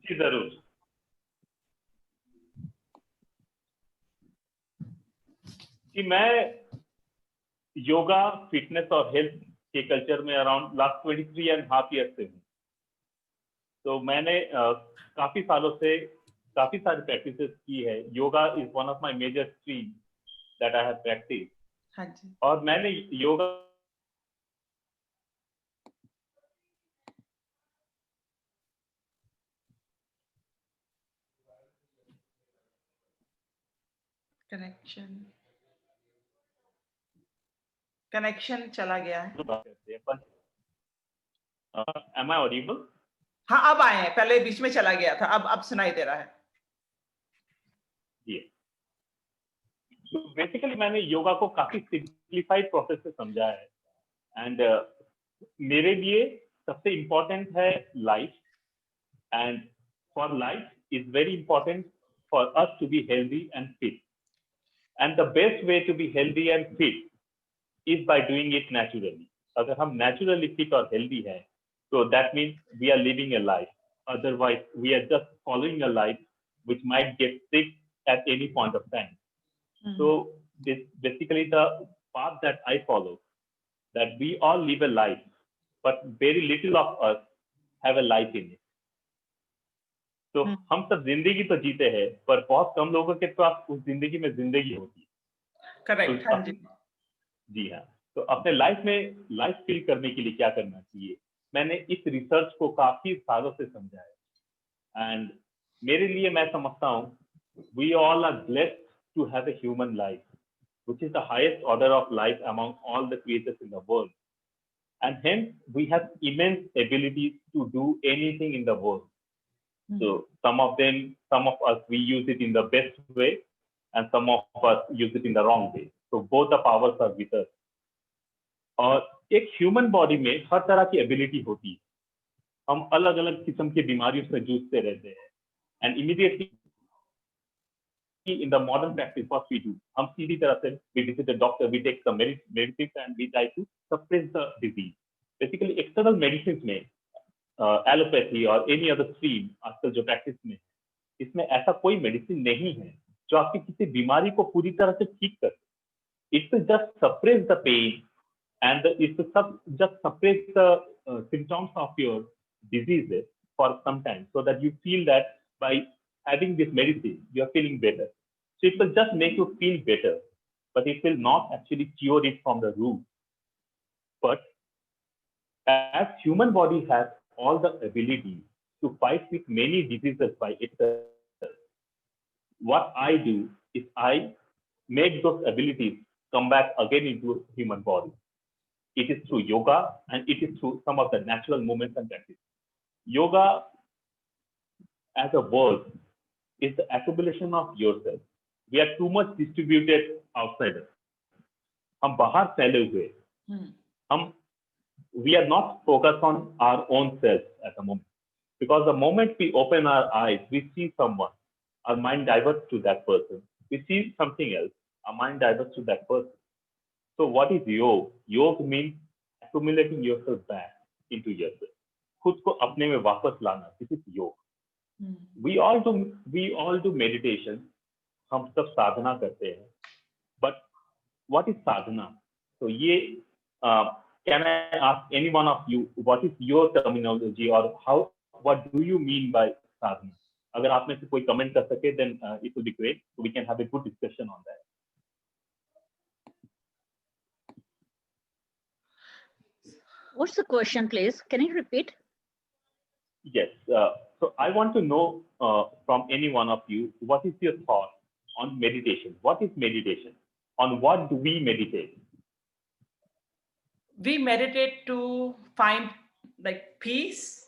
जी जरूर। कि मैं योगा, फिटनेस और हेल्थ के कल्चर में अराउंड लास्ट 23.5 ईयर से हूँ। तो मैंने काफी सालों से काफी सारी प्रैक्टिसेस की है। Yoga is one of my major stream that I have practice. हाँ जी। और मैंने योगा कनेक्शन चला गया है। Am I audible? हाँ, अब आए हैं, पहले बीच में चला गया था, अब सुनाई दे रहा है। जी। तो बेसिकली मैंने योगा को काफी सिंप्लीफाइड प्रोसेस से समझा है। एंड मेरे लिए सबसे इम्पोर्टेंट है life. And for life is very important for us to be healthy and fit. And the best way to be healthy and fit is by doing it naturally. अगर हम naturally fit और healthy हैं, तो that means we are living a life. Otherwise, we are just following a life which might get sick at any point of time. So this basically the path that I follow, that we all live a life, but very little of us have a life in it. तो हम सब जिंदगी तो जीते हैं, पर बहुत कम लोगों के पास उस जिंदगी में जिंदगी होती है। करेक्ट। हाँ जी। जी हाँ। तो अपने लाइफ में लाइफ फील करने के लिए क्या करना चाहिए, मैंने इस रिसर्च को काफी सालों से समझा है। एंड मेरे लिए मैं समझता हूँ we all are blessed to have a human life which is the highest order of life among all the creatures in the world. And hence, we have immense abilities to do anything in the world. So some of us, we use it in the best way, and some of us use it in the wrong way. So both the powers are with us. और एक human body में हर तरह की ability होती है। हम अलग अलग किस्म की बीमारियों से जूझते रहते हैं। And immediately in the modern practice, what we do, हम सीधी तरह से we visit the doctor, we take some medicines and we try to suppress the disease. Basically, external medicines में एलोपैथी और एनी अदर स्ट्रीम आजकल जो practice में, इसमें ऐसा कोई मेडिसिन नहीं है जो आपकी किसी बीमारी को पूरी तरह से ठीक कर। It will just suppress the pain and it will just suppress the symptoms of your diseases for some time, so that you feel that by having this medicine you are feeling better. So it will just make you feel better, but it will not actually cure it from the root. But as human body has all the ability to fight with many diseases by itself, what I do is I make those abilities come back again into human body. It is through yoga and it is through some of the natural movements and practice. Yoga as a word is the accumulation of yourself. We are too much distributed outside us. हम बाहर फैले हुए, हम we are not focused on our own self at the moment. Because the moment we open our eyes, we see someone, our mind diverts to that person. We see something else, our mind diverts to that person. So what is yoga? Yoga means accumulating yourself back into yourself. खुद को अपने में वापस लाना, this is yoga. We all do meditation. हम सब साधना करते हैं. But what is sadhana? So ये can I ask any one of you what is your terminology or what do you mean by sadhana? अगर आप में से कोई comment कर सके, then it will be great. So we can have a good discussion on that. What's the question, please? Can you repeat? Yes. So I want to know from any one of you, what is your thought on meditation? What is meditation? On what do we meditate? We meditate to find like peace,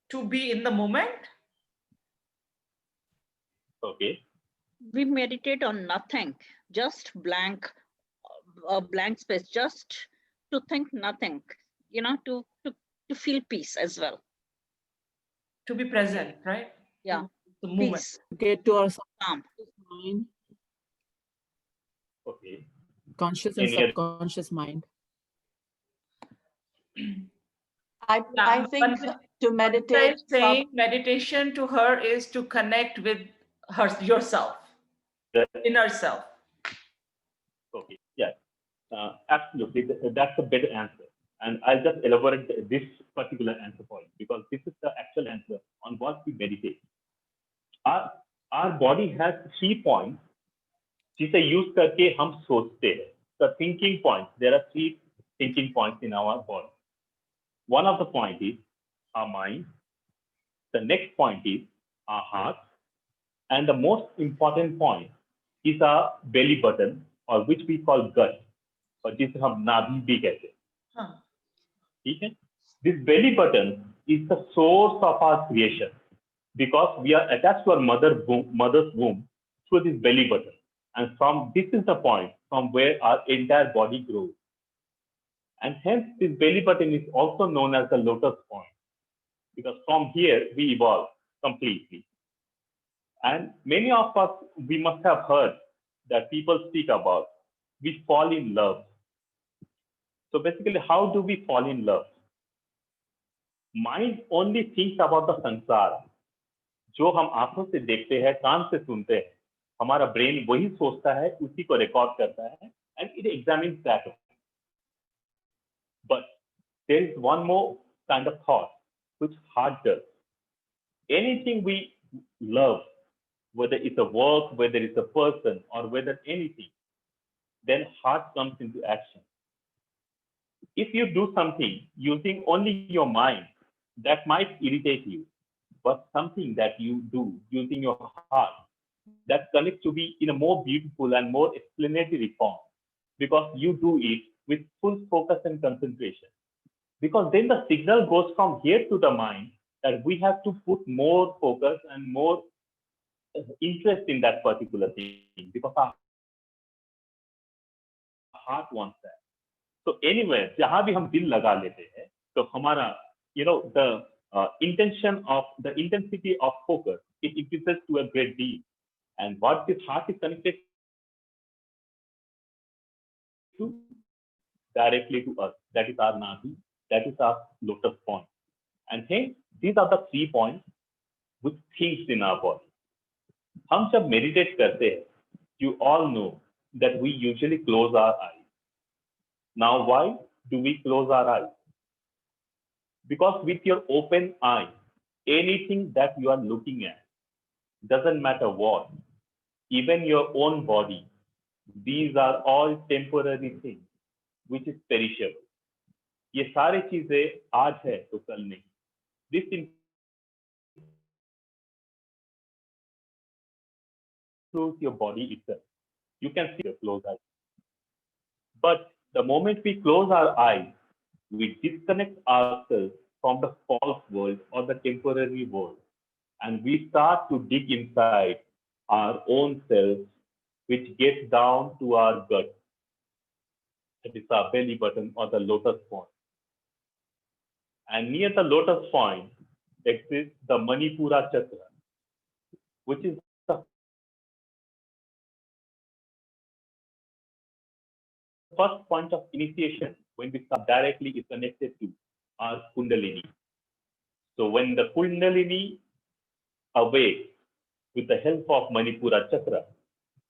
to be in the moment. Okay. We meditate on nothing, just blank, a blank space, just to think nothing, you know, to feel peace as well. To be present, right? Yeah. The moment. Peace. Get to our Calm. mind, Okay. conscious and Any other- subconscious mind. Yeah, think Pandit to is meditate, saying meditation to her is to connect with yourself, inner self. Okay, yeah, absolutely. That's a better answer. And I'll just elaborate this particular answer for you because this is the actual answer on what we meditate. Our, our body has 3 points जिसे use करके हम सोचते हैं. The thinking points. There are 3 thinking points in our body. One of the point is our mind. The next point is our heart. And the most important point is our belly button, or which we call gut, और जिसे हम नाभि भी कहते हैं. Huh. ठीक है? This belly button is the source of our creation because we are attached to our mother's womb through this belly button, and from this is the point from where our entire body grows, and hence this belly button is also known as the lotus point because from here we evolve completely. And many of us, we must have heard that people speak about we fall in love. So basically, how do we fall in love? Mind only thinks about the संसार. जो हम आंखों से देखते हैं, कान से सुनते हैं, हमारा ब्रेन वही सोचता है, उसी को रिकॉर्ड करता है, and it examines that. But there is one more kind of thought which heart does. Anything we love, whether it's a work, whether it's a person, or whether anything, then heart comes into action. If you do something using only your mind, that might irritate you. But something that you do using your heart, that connects to be in a more beautiful and more explanatory form, because you do it with full focus and concentration. Because then the signal goes from here to the mind that we have to put more focus and more interest in that particular thing, because our heart wants that. So anywhere, जहां भी हम दिल लगा लेते हैं, तो हमारा, the the intensity of focus, it increases to a great deal. And what this heart is connected to, directly to us, that is our navi, that is our lotus point. And hence, these are the 3 points which thinks in our body. हम जब meditate करते हैं, you all know that we usually close our eyes. Now, why do we close our eyes? Because with your open eye, anything that you are looking at, doesn't matter what, even your own body, these are all temporary things, which is perishable. ये सारी चीजें आज है तो कल नहीं. This includes your body itself. You can see your closed eyes. But the moment we close our eyes, we disconnect ourselves from the false world or the temporary world, and we start to dig inside our own selves, which gets down to our gut. That is our belly button or the lotus point. And near the lotus point exists the Manipura chakra, which is the first point of initiation when we start directly is connected to our Kundalini. So when the Kundalini awakes with the help of Manipura chakra,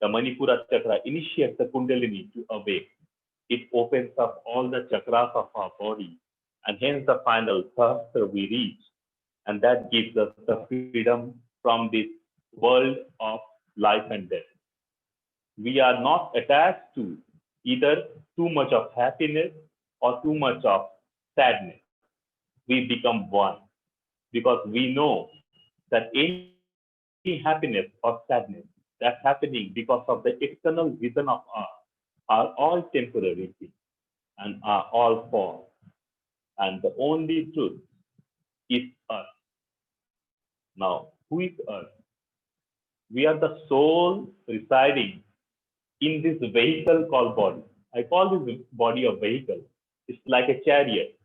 the Manipura chakra initiates the Kundalini to awake. It opens up all the chakras of our body, and hence the final cluster we reach, and that gives us the freedom from this world of life and death. We are not attached to either too much of happiness or too much of sadness. We become one because we know that any happiness or sadness that's happening because of the external vision of us are all temporary things and are all false. And the only truth is us. Now, who is us? We are the soul residing in this vehicle called body. I call this body a vehicle. It's like a chariot.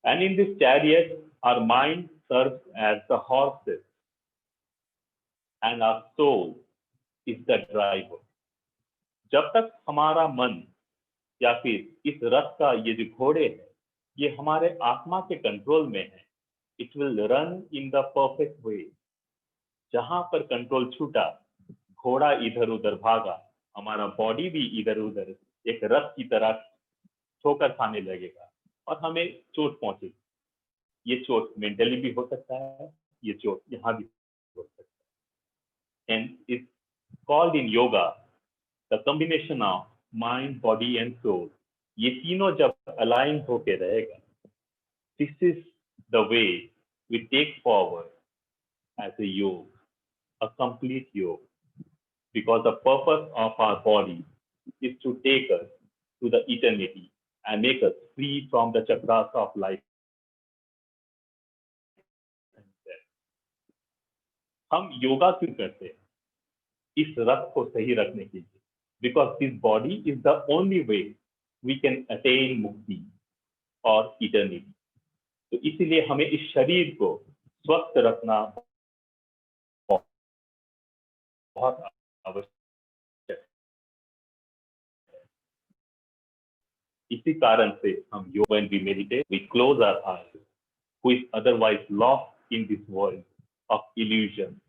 And in this chariot, our mind serves as the horses, and our soul is the driver. जब तक हमारा मन या फिर इस रथ का ये जो घोड़े है, ये हमारे आत्मा के कंट्रोल में है. It will run in the perfect way. जहां पर कंट्रोल छूटा, घोड़ा इधर उधर भागा, हमारा बॉडी भी इधर उधर एक रथ की तरह ठोकर खाने लगेगा और हमें चोट पहुंचेगी. ये चोट मेंटली भी हो सकता है, ये चोट यहाँ भी हो सकता है. And it's called in yoga the combination of mind, body and soul. ये तीनों जब अलाइन होके रहेगा, this is the way we take forward as a yoga, a complete yoga, because the purpose of our body is to take us to the eternity and make us free from the chakras of life and death. हम योगा क्यों करते हैं? इस रथ को सही रखने के लिए, because this body is the only way we can attain mukti or eternity. तो इसीलिए हमें इस शरीर को स्वस्थ रखना बहुत आवश्यक है. इसी कारण से हम yoga when we meditate, we close our eyes, who is otherwise lost in this world of illusion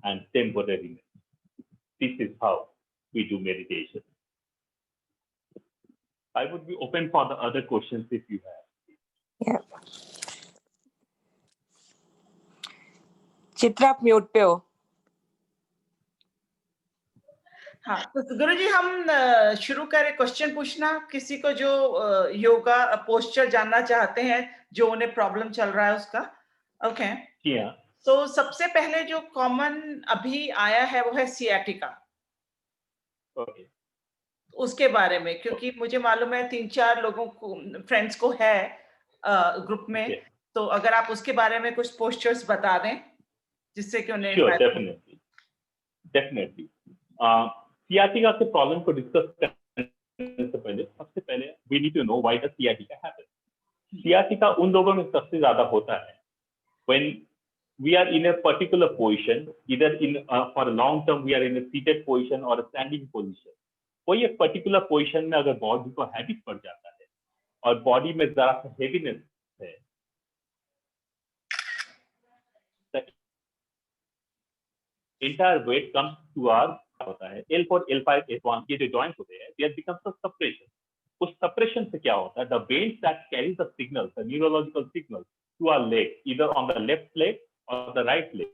and temporariness. This is how we do meditation. I would be open for the other questions if you have. Yeah. Chitra आप mute पे हो. हाँ, तो गुरुजी हम शुरू करें question पूछना किसी को जो योगा पोस्चर जानना चाहते हैं, जो उन्हें प्रॉब्लम चल रहा है उसका. ओके. जी हाँ. तो सबसे पहले जो कॉमन अभी आया है वो है सियाटिका. ओके. उसके बारे में, क्योंकि मुझे मालूम है 3-4 लोगों को, फ्रेंड्स को है ग्रुप में. Okay. तो अगर आप उसके बारे में कुछ पोस्चर्स बता दें जिससे कि उन्हें Sure, definitely. सियाटिका के प्रॉब्लम को डिस्कस करने से पहले सबसे पहले we need to know why does sciatica happen. Sciatica उन लोगों में सबसे ज्यादा होता है when we are in a particular position, either in for a long term we are in a seated position or a standing position. कोई एक particular position में अगर बॉडी को हैबिट पड़ जाता है और बॉडी में जरा सा हेवीनेस है, entire weight comes to our होता है L4, L5, L1 ये जो जॉइंट्स होते हैं, there becomes a separation. उस सेपरेशन से क्या होता है? The veins that carry the signals, the neurological signals to our leg, either on the left leg or the right leg,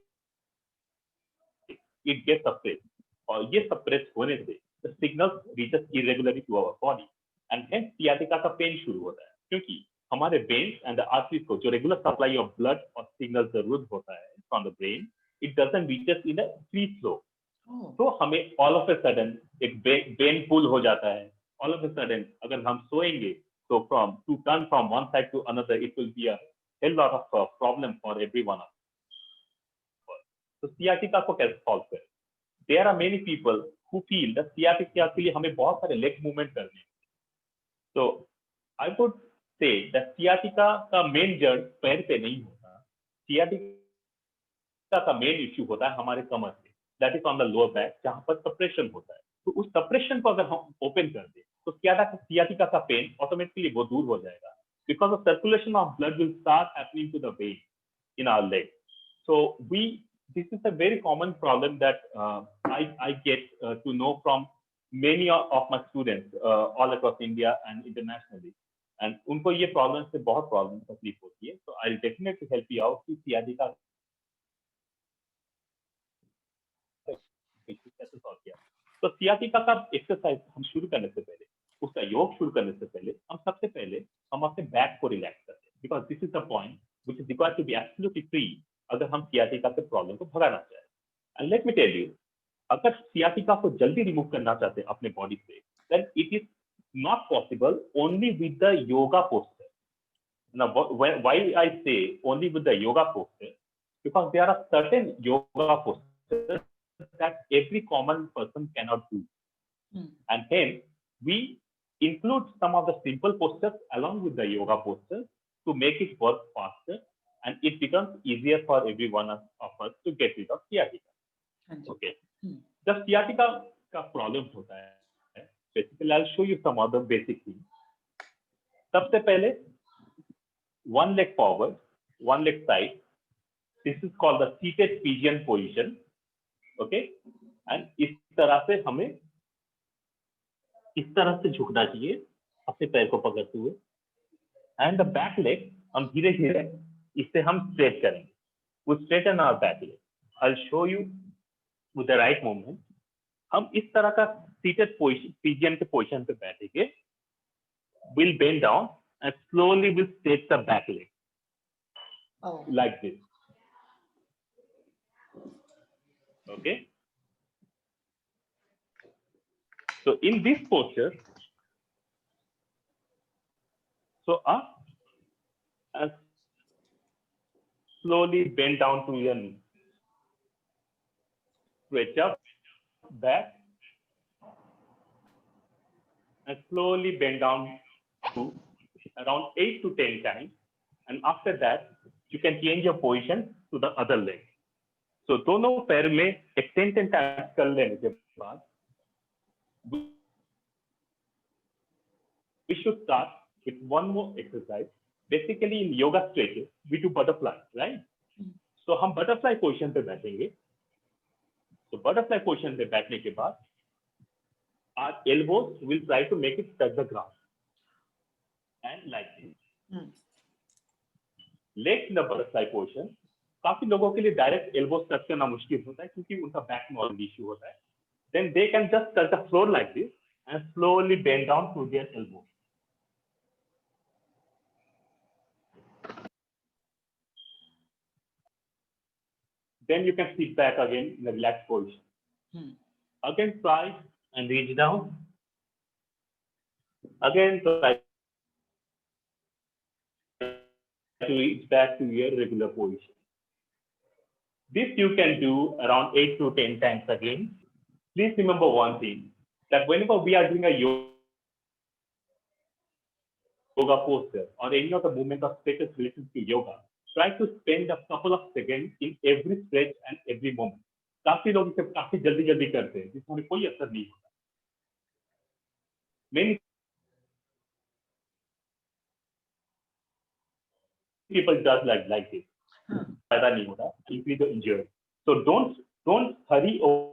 it gets suppressed. और ये suppressed होने से the signals reaches irregularly to our body, and hence sciatica का pen शुरू होता है, क्योंकि हमारे veins and the arteries को जो regular supply of blood और signals जरूरत होता है from the brain, it doesn't reaches in a free flow. तो हमें all of a sudden एक vein pull हो जाता है. All of a sudden अगर हम सोएंगे तो to turn from one side to another, it will be a hell lot of problem for everyone. तो sciatica को कैसे solve करें? There are many people who feel that sciatica के लिए हमें बहुत सारे leg movement करने हैं. So I would say that sciatica का main जड़ पैर पे नहीं होता. sciatica का main issue होता है हमारे कमर पे. That is on the lower back, जहाँ पर suppression होता है. तो उस suppression को अगर हम open कर दें, तो sciatica का pain automatically वो दूर हो जाएगा. Because the circulation of blood will start happening to the vein in our leg. So this is a very common problem that I get to know from many of my students all across India and internationally. And उनको ये problem से बहुत problem तकलीफ होती है. So I'll definitely help you out कि sciatica कैसे solve किया. तो sciatica का एक्सरसाइज हम शुरू करने से पहले, उसका योग शुरू करने से पहले हम सबसे पहले हम अपने बैक को रिलैक्स करते हैं, because this is the point which is required to be absolutely free अगर हम sciatica के प्रॉब्लम को भगाना चाहें. And let me tell you, अगर sciatica को जल्दी रिमूव करना चाहते हैं अपने बॉडी से, then it is not possible only with the yoga posture. Now why I say only with the yoga posture, because there are certain yoga postures that every common person cannot do. And hence we include some of the simple postures along with the yoga postures to make it work faster, and it becomes easier for every one of us to get rid of sciatica. Okay. The sciatica का problem होता है, basically I'll show you some other basic things. सबसे पहले one leg forward, one leg side. This is called the seated pigeon position. Okay, and इस तरह से हमें इस तरह से झुकना चाहिए अपने पैर को पकड़ते हुए, एंड द बैक लेग हम धीरे धीरे इससे हम स्ट्रेट करेंगे. We straighten our back leg. I'll show you with the right movement. हम इस तरह का seated position, pigeon के position पे बैठेंगे. We'll bend down and slowly we'll straight the back leg. Oh. Like this. Okay. So in this posture, so up and slowly bend down to your knee. Stretch up, back, and slowly bend down to around 8 to 10 times. And after that, you can change your position to the other leg. So दोनों पैर में एक 10 times कर लेने के बाद, we should start with one more exercise. Basically in yoga stretches, we do butterfly, right? So हम butterfly position पे बैठेंगे. So butterfly position पे बैठने के बाद, our elbows will try to make it touch the ground. And like this. Legs in the butterfly position. काफी लोगों के लिए डायरेक्ट एल्बोस टच करना मुश्किल होता है क्योंकि उनका बैक में ऑलरेडी इश्यू होता है. Then they can just touch the floor like this and slowly bend down to their elbow. Then you can sit back again in a relaxed position. Again try and reach down. Again try to reach back to your regular position. This you can do around 8 to 10 times again. Please remember one thing, that whenever we are doing a yoga posture or any of the movement of stretches related to yoga, try to spend a couple of seconds in every stretch and every moment. काफी लोग इसे काफी जल्दी करते हैं जिसमें कोई असर नहीं होता. Many people does like this. फायदा नहीं होता, increase the injury. So don't hurry over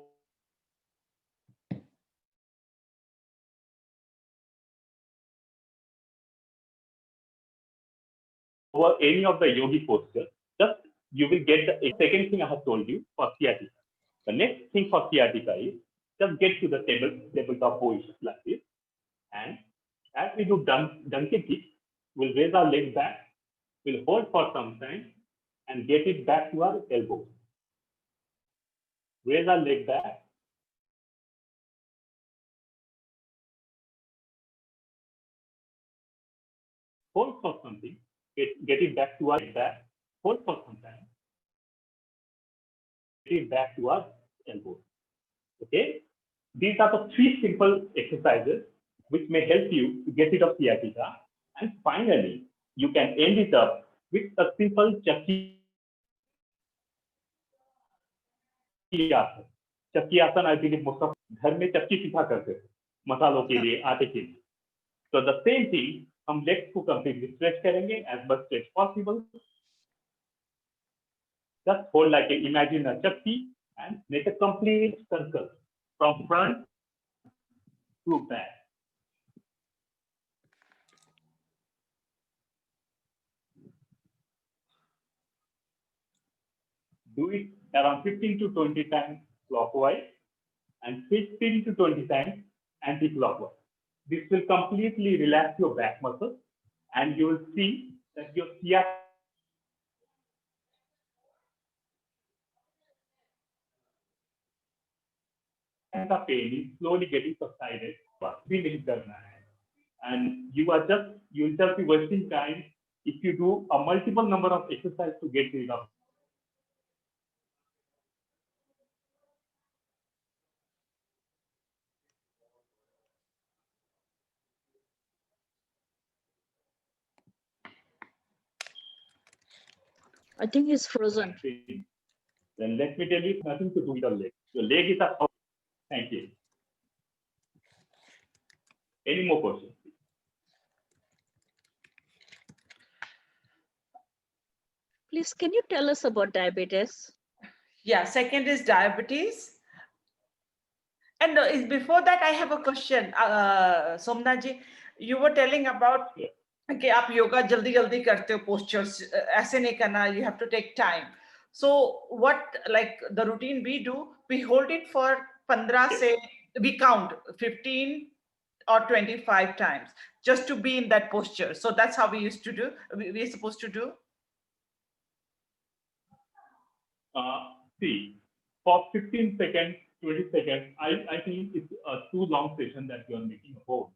any of the yogi posture. Just you will get the second thing I have told you for sciatica. The next thing for sciatica is just get to the tabletop position like this, and as we do donkey kick, we'll raise our leg back, we'll hold for some time and get it back to our elbow. Raise our leg back. Hold for something, get it back to our back, hold for some time, get it back to our elbow. Okay? These are the 3 simple exercises which may help you to get rid of sciatica. And finally, you can end it up with a simple chakki आसन. चक्की आसन I believe most of घर में चक्की सीखा करते हैं मसालों के लिए, आटे के लिए. So the same thing, हम legs को completely stretch करेंगे as much stretch possible. Just hold like imagine a chakki and make a complete circle from front to back. Do it around 15 to 20 times clockwise and 15 to 20 times anti-clockwise. This will completely relax your back muscles and you will see that your sciatica pain is slowly getting subsided. And you will just be wasting time if you do a multiple number of exercises to get rid of. I think he's frozen. Then let me tell you, it's nothing to do with your leg. Your leg is a. Thank you. Any more questions? Please, can you tell us about diabetes? Yeah, second is diabetes. And before that, I have a question. Somnath ji, you were telling about कि आप योगा जल्दी जल्दी करते हो, postures ऐसे नहीं करना, you have to take time. So what, like the routine we do, we hold it for 15 से, we count 15 or 25 times just to be in that posture. So that's how we used to do, we're supposed to do. See, for 15 seconds, 20 seconds, I think it's a too long session that you are making about.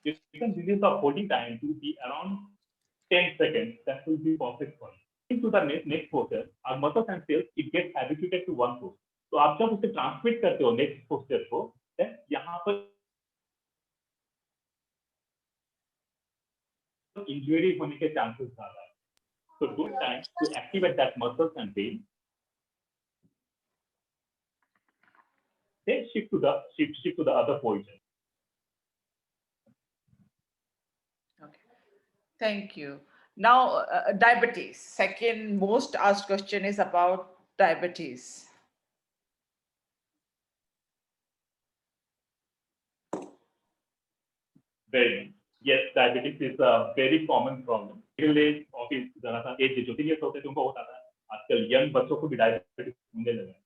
You can reduce the holding time to be around 10 seconds. That will be perfect for you. Into the next posture, our muscles and cells, it gets habituated to one pose. तो आप जब उसे transmit करते हो next posture को, then यहाँ पर injury होने के चांसेस ज्यादा है. So good time to activate that muscles and pain. Then shift to the other position. Okay, thank you. Now, diabetes. Second most asked question is about diabetes. Very yes, diabetes is a very common problem. Office जरा सा as जो 3 years होते थे उनको होता था. आजकल young बच्चों को भी डायबिटीज होने लगा है.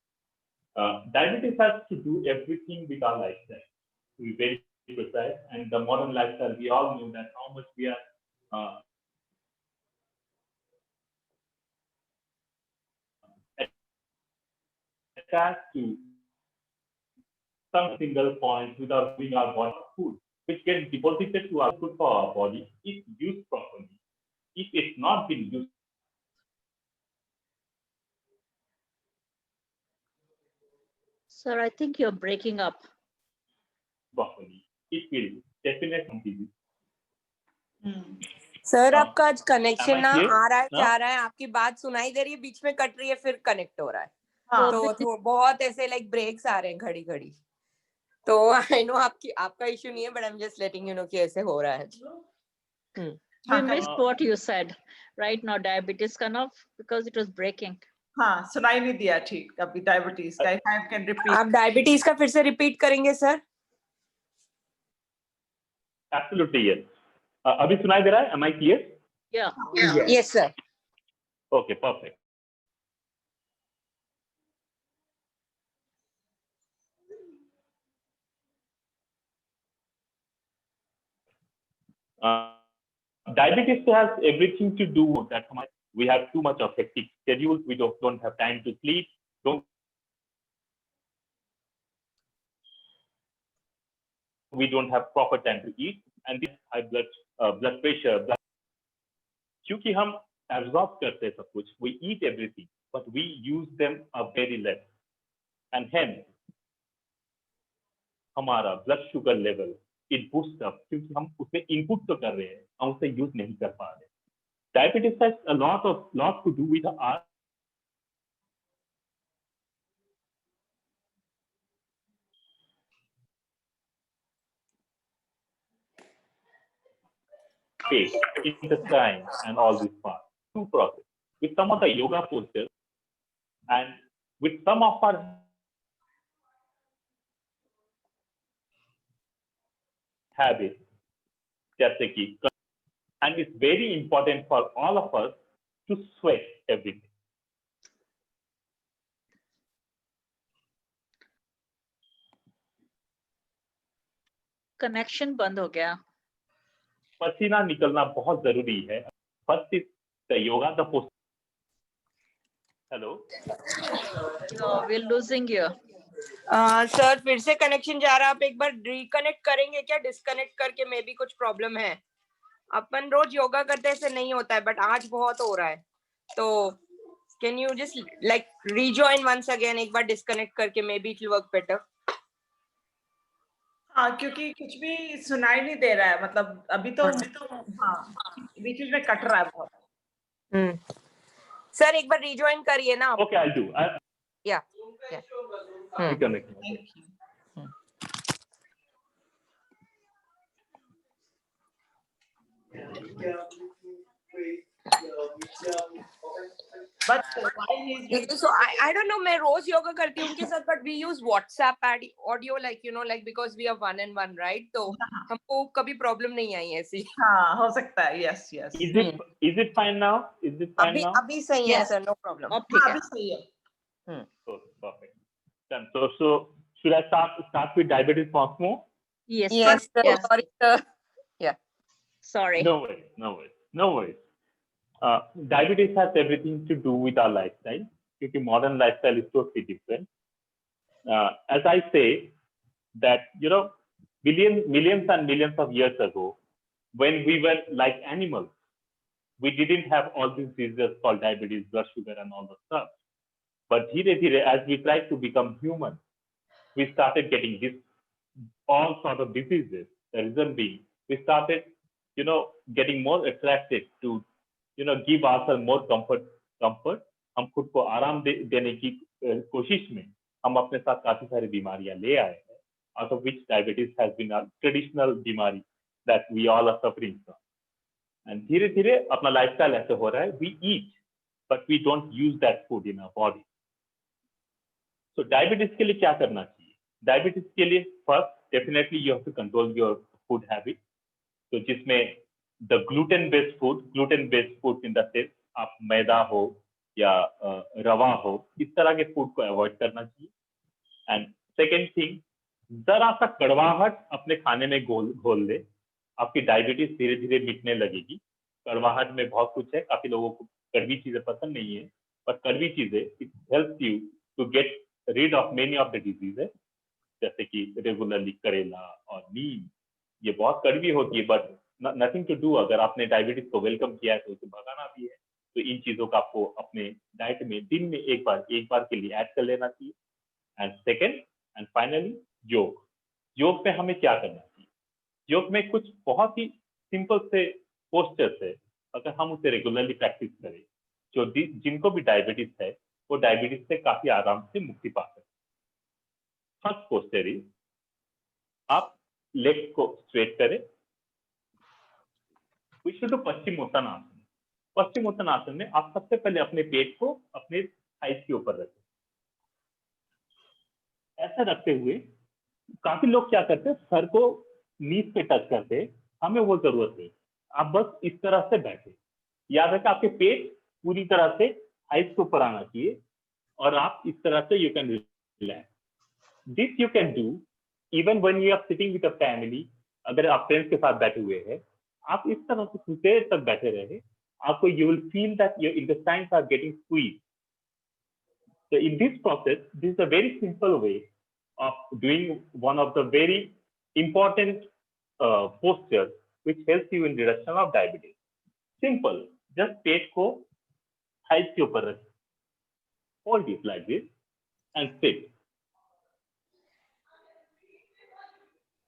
Diabetes has to do everything with our lifestyle. To be very precise, and the modern lifestyle, we all know that how much we are attached to some single point without doing our body food, which gets deposited to our food for our body if used properly. If it's not been used Sir, I think you're breaking up. properly, it will definitely be. Sir हाँ, आपका आज connection am I ना clear? आ रहा है, हाँ? जा रहा है, आपकी बात सुनाई दे रही है, बीच में कट रही है, फिर कनेक्ट हो रहा है. हाँ, तो बहुत ऐसे लाइक ब्रेक्स आ रहे हैं घड़ी घड़ी. तो आई नो आपका इशू नहीं है, but I am just letting you know कि ऐसे हो रहा है. We missed what you said right now. Diabetes kind of because it was breaking. हाँ, सुनाई नहीं दिया ठीक अभी डायबिटीज का. If I can repeat. आप डायबिटीज का फिर से रिपीट करेंगे सर? Absolutely yes. अभी सुनाई दे रहा है? Am I clear? Yeah. Yes sir. Okay, perfect. Diabetes has everything to do with that. We have too much of hectic schedules. We don't have time to sleep. We don't have proper time to eat, and this high blood pressure. क्योंकि हम absorb करते हैं सब कुछ, we eat everything, but we use them very less, and hence हमारा blood sugar level it boosts up क्योंकि हम उसमें input तो कर रहे हैं, हम उसे use नहीं कर पा रहे. Diabetes has a lot to do with our space, intestine, and all these parts. Two process. With some of the yoga postures and with some of our habits, जैसे कि, and it's very important for all of us to sweat everything. Connection बंद हो गया. पसीना निकलना बहुत जरूरी है. First is the yoga, the posture. Hello. No, we're losing you. Sir फिर से कनेक्शन जा रहा है. आप एक बार रिकनेक्ट करेंगे क्या? डिस्कनेक्ट करके मे बी कुछ प्रॉब्लम है. अपन रोज योगा करते ऐसे नहीं होता है, बट आज बहुत हो रहा है. तो can you just like rejoin once again, एक बार डिस्कनेक्ट करके maybe it will work better. हाँ, क्योंकि कुछ भी सुनाई नहीं दे रहा है, मतलब अभी तो हाँ बीच में कट रहा है बहुत. सर एक बार रीजॉइन करिए ना. Okay, I'll do. या Reconnect. Thank you. But why he's doing So I don't know, मैं रोज योगा करती हूँ उनके साथ, but we use WhatsApp audio, like you know, like because we are 1-on-1, right? तो हमको कभी problem नहीं आई ऐसी. हाँ, हो सकता है. Yes, yes. Is it fine now? Is it fine now? अभी सही है Yes. sir, no problem. अब ठीक हाँ, है. अभी सही है. So, perfect. Done. So should I start with diabetes once more? Yes. Yes sir, Yes. sorry sir. Sorry. No worries. Diabetes has everything to do with our lifestyle, because modern lifestyle is totally different. As I say, that millions and millions of years ago, when we were like animals, we didn't have all these diseases called diabetes, blood sugar, and all that stuff. But as we tried to become human, we started getting all sort of diseases. The reason being, we started, getting more attracted to, give ourselves more comfort. हम खुद को आराम देने की कोशिश में हम अपने साथ काफी सारी बीमारियां ले आए हैं, out of which diabetes has been a traditional बीमारी that we all are suffering from. And धीरे धीरे अपना lifestyle ऐसे हो रहा है, we eat, but we don't use that food in our body. So diabetes के लिए क्या करना चाहिए? Diabetes के लिए first, definitely you have to control your food habit. तो जिसमें the gluten-based food in the sense आप मैदा हो या रवा हो, इस तरह के फूड को अवॉइड करना चाहिए. एंड सेकेंड थिंग, जरा सा कड़वाहट अपने खाने में घोल ले, आपकी डायबिटीज धीरे धीरे मिटने लगेगी. कड़वाहट में बहुत कुछ है, काफी लोगों को कड़वी चीजें पसंद नहीं है, पर कड़वी चीजें it helps you to get rid of many of the diseases, जैसे कि रेगुलरली करेला और नीम, ये बहुत कड़वी होती है, बट नथिंग टू डू. अगर आपने डायबिटीज को वेलकम किया है तो उसे भगाना भी है. तो इन चीजों का आपको अपने डाइट में दिन में एक बार के लिए ऐड कर लेना चाहिए. एंड सेकेंड एंड फाइनली, योग में हमें क्या करना चाहिए? योग में कुछ बहुत ही सिंपल से पोस्चर्स है, अगर हम उसे रेगुलरली प्रैक्टिस करें, जो जिनको भी डायबिटीज है वो डायबिटीज से काफी आराम से मुक्ति पा सकते. फर्स्ट पोस्चर इज, आप लेग को स्ट्रेट करें. वी शुड डू पश्चिमोत्तान आसन. पश्चिमोत्तान आसन में आप सबसे पहले अपने पेट को अपने थाइस के ऊपर रखें. ऐसा रखते हुए काफी लोग क्या करते हैं, सर को नीज पे टच करते हैं. हमें वो जरूरत है, आप बस इस तरह से बैठे. याद रखें, आपके पेट पूरी तरह से थाइस के ऊपर आना चाहिए और आप इस तरह से you can relax. This you can do even when you are sitting with a family. अगर आप फ्रेंड्स के साथ बैठे हुए हैं, आप इस तरह से कुछ देर तक बैठे रहे, आपको you will feel that your intestines are getting squeezed. So in this process, this is a very simple way of doing one of the very important postures which helps you in reduction of diabetes. Simple, just पेट को thighs के ऊपर रखें, hold it like this and sit.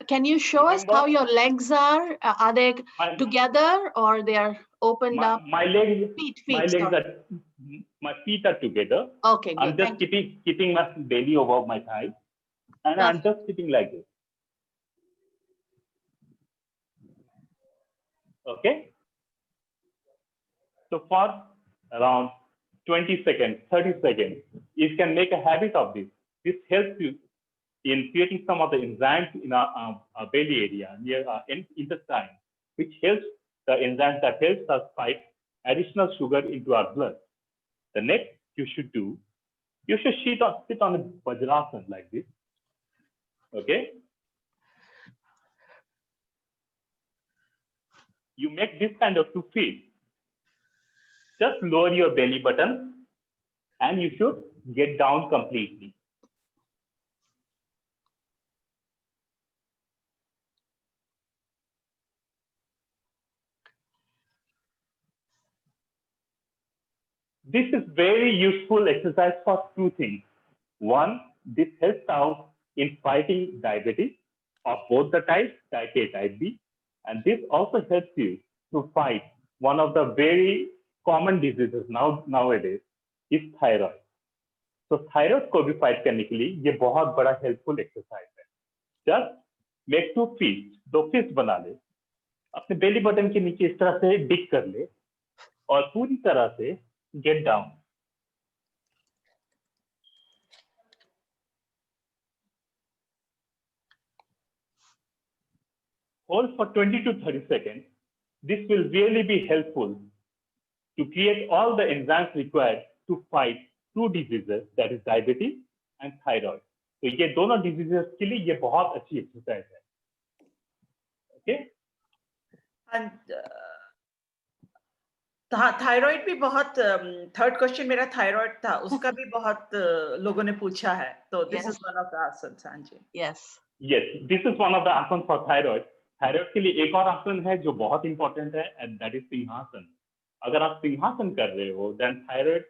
Can you show us how your legs are? Are they together or they are opened up? My legs Sorry. my feet are together. Okay, good. I'm just keeping my belly above my thighs, and I'm just sitting like this. Okay. So for around 20 seconds, 30 seconds, you can make a habit of this. This helps you in creating some of the enzymes in our belly area near our intestine, which helps the enzymes that helps us fight additional sugar into our blood. The next you should do, you should sit on a Vajrasana like this. Okay. You make this kind of 2 feet. Just lower your belly button and you should get down completely. This is very useful exercise for 2 things. One, this helps out in fighting diabetes of both the types, type A, type B. And this also helps you to fight one of the very common diseases nowadays is thyroid. So thyroid को भी fight करने के लिए ये बहुत बड़ा helpful exercise है. Just make 2 fists, 2 fists बना ले. अपने बेली बटन के नीचे इस तरह से डिग कर ले और पूरी तरह से get down. Hold for 20 to 30 seconds. This will really be helpful to create all the enzymes required to fight two diseases, that is diabetes and thyroid. तो ये दोनों diseases के लिए ये बहुत अच्छी exercise है। Okay? And थायराइड भी बहुत, थर्ड क्वेश्चन मेरा थायराइड था, उसका भी बहुत लोगों ने पूछा है, तो this is one of the asanas. हाँ जी, Yes. Yes, this is one of the asanas for thyroid. Thyroid के लिए एक और आसन है जो बहुत इंपॉर्टेंट है, एंड दैट इज सिंहासन। अगर आप सिंहासन कर रहे हो, then thyroid,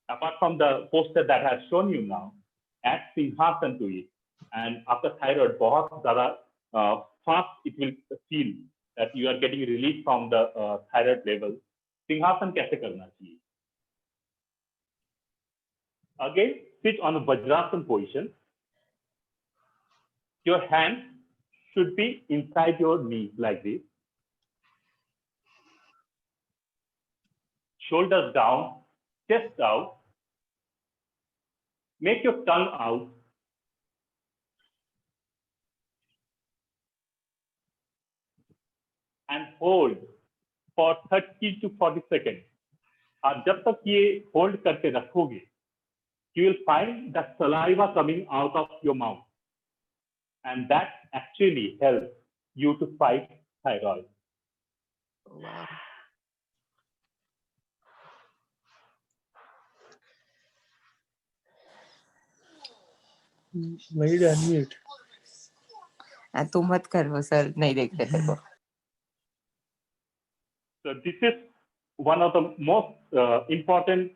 apart from the poster that I have shown you now, add सिंहासन to it, and आपका थायराइड बहुत ज्यादा fast it will feel that you are getting relief from the thyroid level. सिंहासन कैसे करना चाहिए? Again, sit on a Vajrasana position. Your hands should be inside your knees like this. Shoulders down, chest out. Make your tongue out. And hold for 30 to 40 seconds. आप जब तक ये hold करके रखोगे, you will find the saliva coming out of your mouth. And that actually helps you to fight thyroid. Wow. Made unmute. तू मत कर, वो सर नहीं देख रहे तेरे को। So this is one of the most important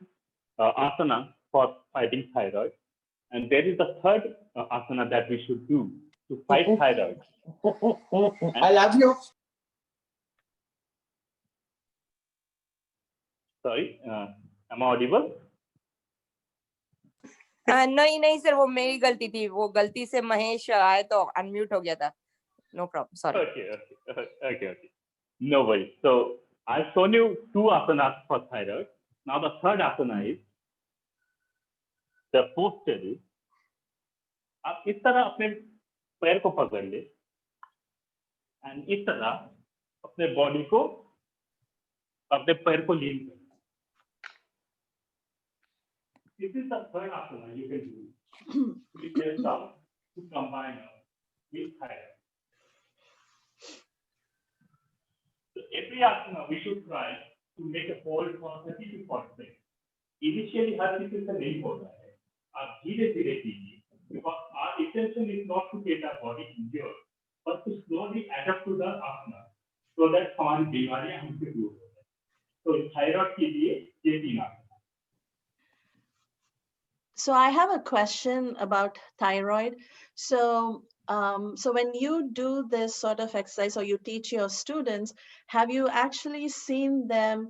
asana for fighting thyroid. And there is the third asana that we should do to fight thyroid. I love you. Sorry, am I audible? नहीं नहीं sir, वो मेरी गलती थी, वो गलती से महेश आए तो अनम्यूट हो गया था। No problem, sorry. Okay. No worries. So I've shown you two asanas for thyroid. Now the third asana is the posture is, आप इस तरह अपने पैर को पकड़ ले एंड इस तरह अपने बॉडी को, अपने पैर को लीन कर। This is the third asana you can do to chest out, to combine with thyroid. So every asana we should try to make a hold for 30 to 40 seconds. Initially हर किसी से नहीं हो रहा है, आप धीरे धीरे कीजिए, because our intention is not to get our body injured, but to slowly adapt to the asana, so that हमारी बीमारियां हमसे दूर हो जाए। तो थायराइड के लिए ये तीन आसन। So I have a question about thyroid. So when you do this sort of exercise or you teach your students, have you actually seen them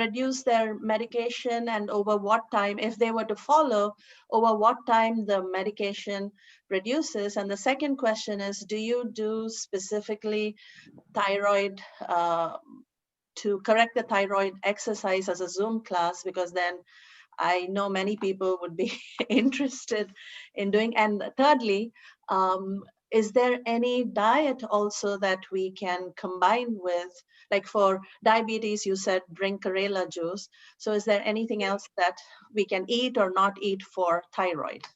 reduce their medication, and over what time, if they were to follow, over what time the medication reduces? And the second question is, do you do specifically thyroid to correct the thyroid exercise as a Zoom class? Because then I know many people would be interested in doing. And thirdly, is there any diet also that we can combine with? Like for diabetes, you said drink Karela juice. So is there anything else that we can eat or not eat for thyroid?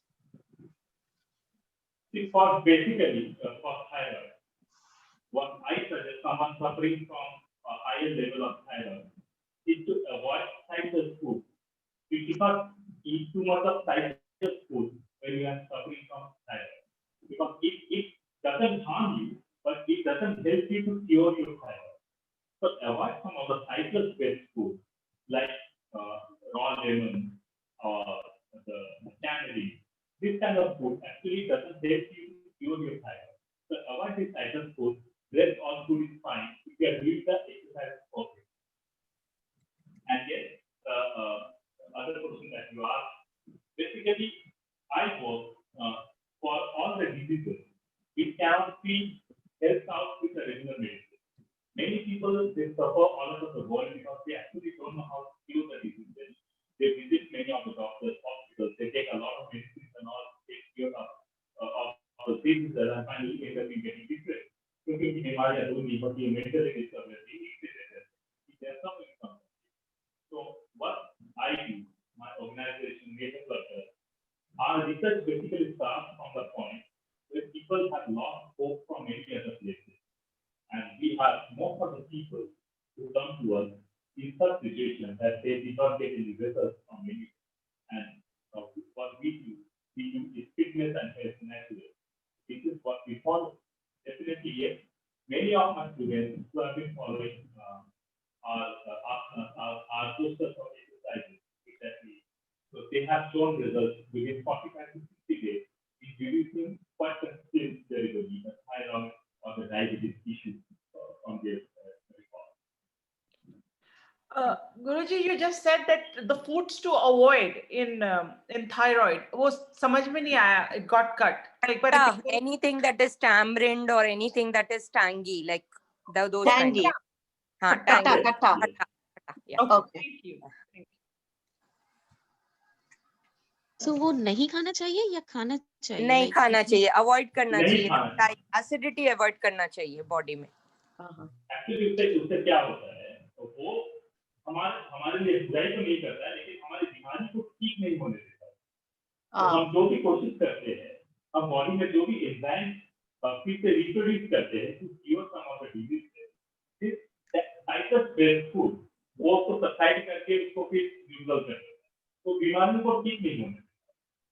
For basically for thyroid, what I suggest someone suffering from a higher level of thyroid is to avoid citrus food. You should not eat too much of citrus food when you are suffering from thyroid, because it doesn't harm you, but it doesn't help you to cure your thyroid. So avoid some of the citrus-based food like raw lemon or the tangerine. This kind of food actually doesn't help you to cure your thyroid. So avoid this citrus food. Rest all food is fine if you are doing the exercise properly. And yes, other question that you asked, basically I work for all the diseases which cannot be helped out with a regular medicine. suffer all over the world because they actually don't know how to cure the disease. They visit many of the doctors, hospitals, they take a lot of medicines and all, take care of the diseases and finally end up in getting different. क्योंकि बीमारियां दूर नहीं होती है, mental disability there's something from it. So what I do, my organization, Nature Cluster, our research basically starts from the point where people have lost hope from many other places. And we have most of the people who come to us in such situations that they did not get any results from many. And what we do is fitness and health naturally. This is what we follow. Definitely, yes. Many of my students who have been following our posters of exercises, exactly. So they have shown results within 45 to 60 days in reducing quite considerably the thyroid or the diabetes issues from their record. Guruji, you just said that the foods to avoid in thyroid. वो समझ में नहीं आया. It got cut. Like, but anything that is tamarind or anything that is tangy, like those kind Tangy. of. हाँ, Kata, tangy. kata. Kata, yeah. Okay. Thank you. So वो नहीं खाना चाहिए या खाना चाहिए? नहीं Like, खाना चाहिए, अवॉइड करना नहीं चाहिए, खाना चाहिए। एसिडिटी अवॉइड करना चाहिए बॉडी में। एक्चुअली उससे क्या होता है, तो वो हमारे लिए बुराई तो नहीं करता है, लेकिन हमारी बीमारी को ठीक नहीं होने देता है। तो हम जो भी कोशिश करते हैं, हम बॉडी में जो भी एंजाइम फिर से रिप्रोड्यूस करते हैं to cure some of the disease, citrus based food वो उसको सब्साइड करके उसको फिर यूजल करते हैं, तो बीमारी को ठीक नहीं होने देता।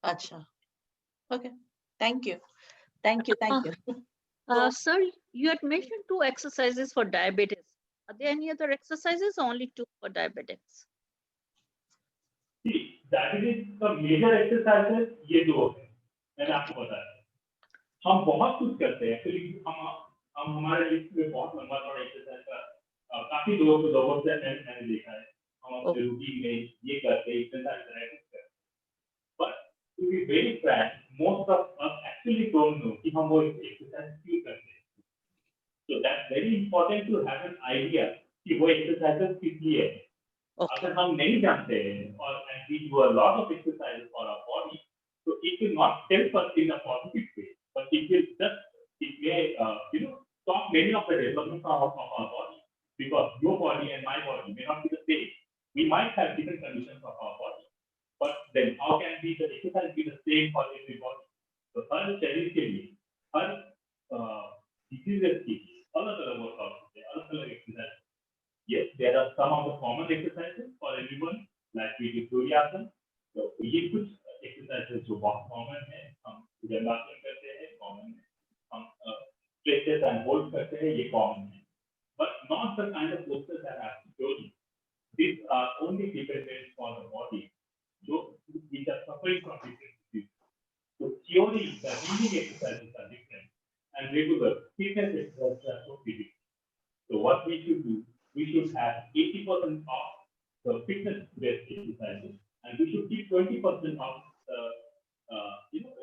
Acha. Okay. Thank you. Thank you. Sir, you had mentioned 2 exercises for diabetes. Are there any other exercises or only 2 for diabetics? Diabetes का मेजर एक्सरसाइज ये 2 है, मैंने आपको बताया। हम बहुत कुछ करते हैं एक्चुअली, हम हमारे लिस्ट में बहुत लंबा थोड़ा एक्सरसाइज का काफी लोगों से मैंने देखा है, हम अपने रूटीन में ये करते हैं, एक्सरसाइज करते हैं, but to be very frank most of us actually don't know कि हम वो एक्सरसाइज क्यों करते हैं। So that's very important to have an idea कि वो एक्सरसाइज किस लिए है। अगर हम नहीं जानते हैं और and we do a lot of exercises for our body, so it will not help us in a positive way, but it will just, it may stop many of the development of our body, because your body and my body may not be the same. We might have different conditions of our body, but then how can the exercise be the same for everybody? So हर शरीर के लिए, हर diseases के लिए अलग-अलग workout होते हैं, अलग-अलग exercise। Yes, there are some of the common exercises for everyone, like we do Suryasana. So ये कुछ exercises जो बहुत common है, हम भुजंगासन करते हैं, common है, हम stretches and holds करते हैं, ये common है, but not the kind of postures that I have shown you. These are only prepared for the body, which are suffering from different diseases. So theory, the healing exercises are different, and regular fitness exercises are so different. So what we should do, we should have 80% of the fitness-based exercises, and we should keep 20% of the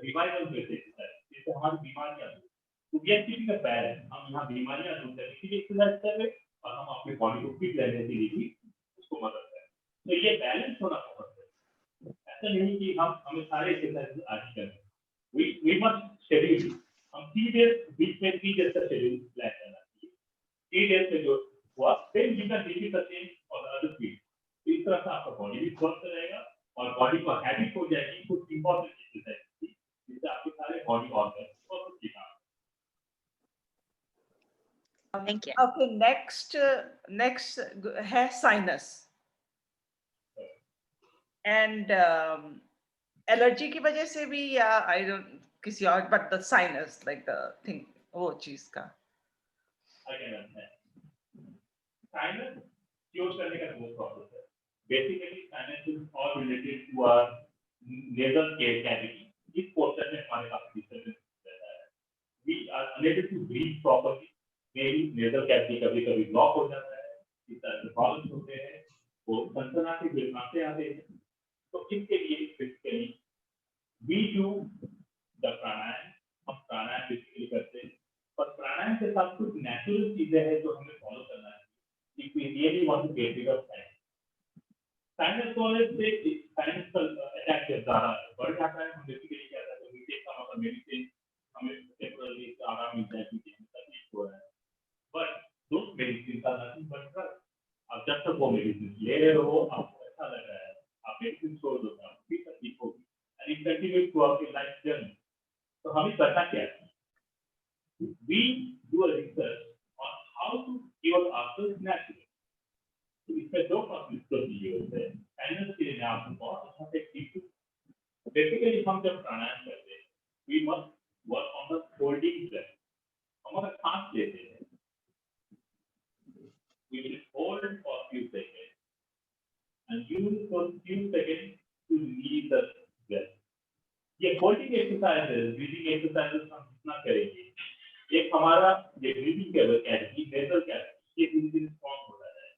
revival-based exercises. इससे हमारी बीमारियां दूर। तो we are keeping a balance. हम यहाँ बीमारियां दूर करने के लिए एक्सरसाइज कर रहे हैं और हम अपने बॉडी को फिट रहने के लिए भी उसको मदद कर रहे हैं। तो ये बैलेंस होना बहुत है। ऐसा नहीं कि हमें सारे एक्सरसाइज आज ही करें। We must schedule. हम 3 days बीच में 3 days का शेड्यूल प्लान करना चाहिए। 3 days में जो then you can repeat the same for the other field. तो इस तरह से आपका बॉडी भी स्वस्थ रहेगा और बॉडी को हैबिट हो जाएगी कुछ इंपॉर्टेंट एक्सरसाइज की, जिससे आपके सारे बॉडी ऑर्गन स्वस्थ दिखा। Thank you. Okay, next है sinus. And allergy की वजह से भी या I don't किसी और, but the sinus like the thing वो चीज का। I can understand. Sinus क्यों करने का वो प्रोसेस है। Basically, sinus is all related to our nasal cavity. इस पोर्शन में हमारे पास disturbance रहता है। We are unable to breathe properly. Maybe nasal cavity कभी-कभी block हो जाता है। इस तरह से problems होते हैं। वो सनसनाटी बीमारी आते हैं। तो इसके लिए basically we do the प्राणायाम। हम प्राणायाम basically करते हैं। पर प्राणायाम के साथ कुछ नेचुरल चीजें हैं जो हमें फॉलो करना है। If we we really want to get rid of science. Science knowledge से science का attack ज़्यादा बढ़ जाता है. हम basically क्या करते हैं, we take some of the medicine, हमें temporarily आराम मिलता है क्योंकि हमें तकलीफ हो रहा है. But those medicines are nothing but drugs. अब जब तक वो medicine ले रहे हो, आपको अच्छा लग रहा है, आप medicine छोड़ दो, आपकी तकलीफ होगी. And it continues throughout your life journey. तो हमें करना क्या है? We do a research on how to cure ourselves naturally. तो इसमें दो प्रोसीजर्स है. एनएस के लिए आपको बहुत अच्छा से टिप. बेसिकली हम जब प्राणायाम करते हैं, we must work on the holding breath. हम अगर सांस लेते हैं, we will hold for a few seconds and use for few seconds to release the breath. ये holding exercises, breathing exercises हम कितना करेंगे? एक हमारा ये breathing कैविटी, nasal cavity, ये breathing strong होता है.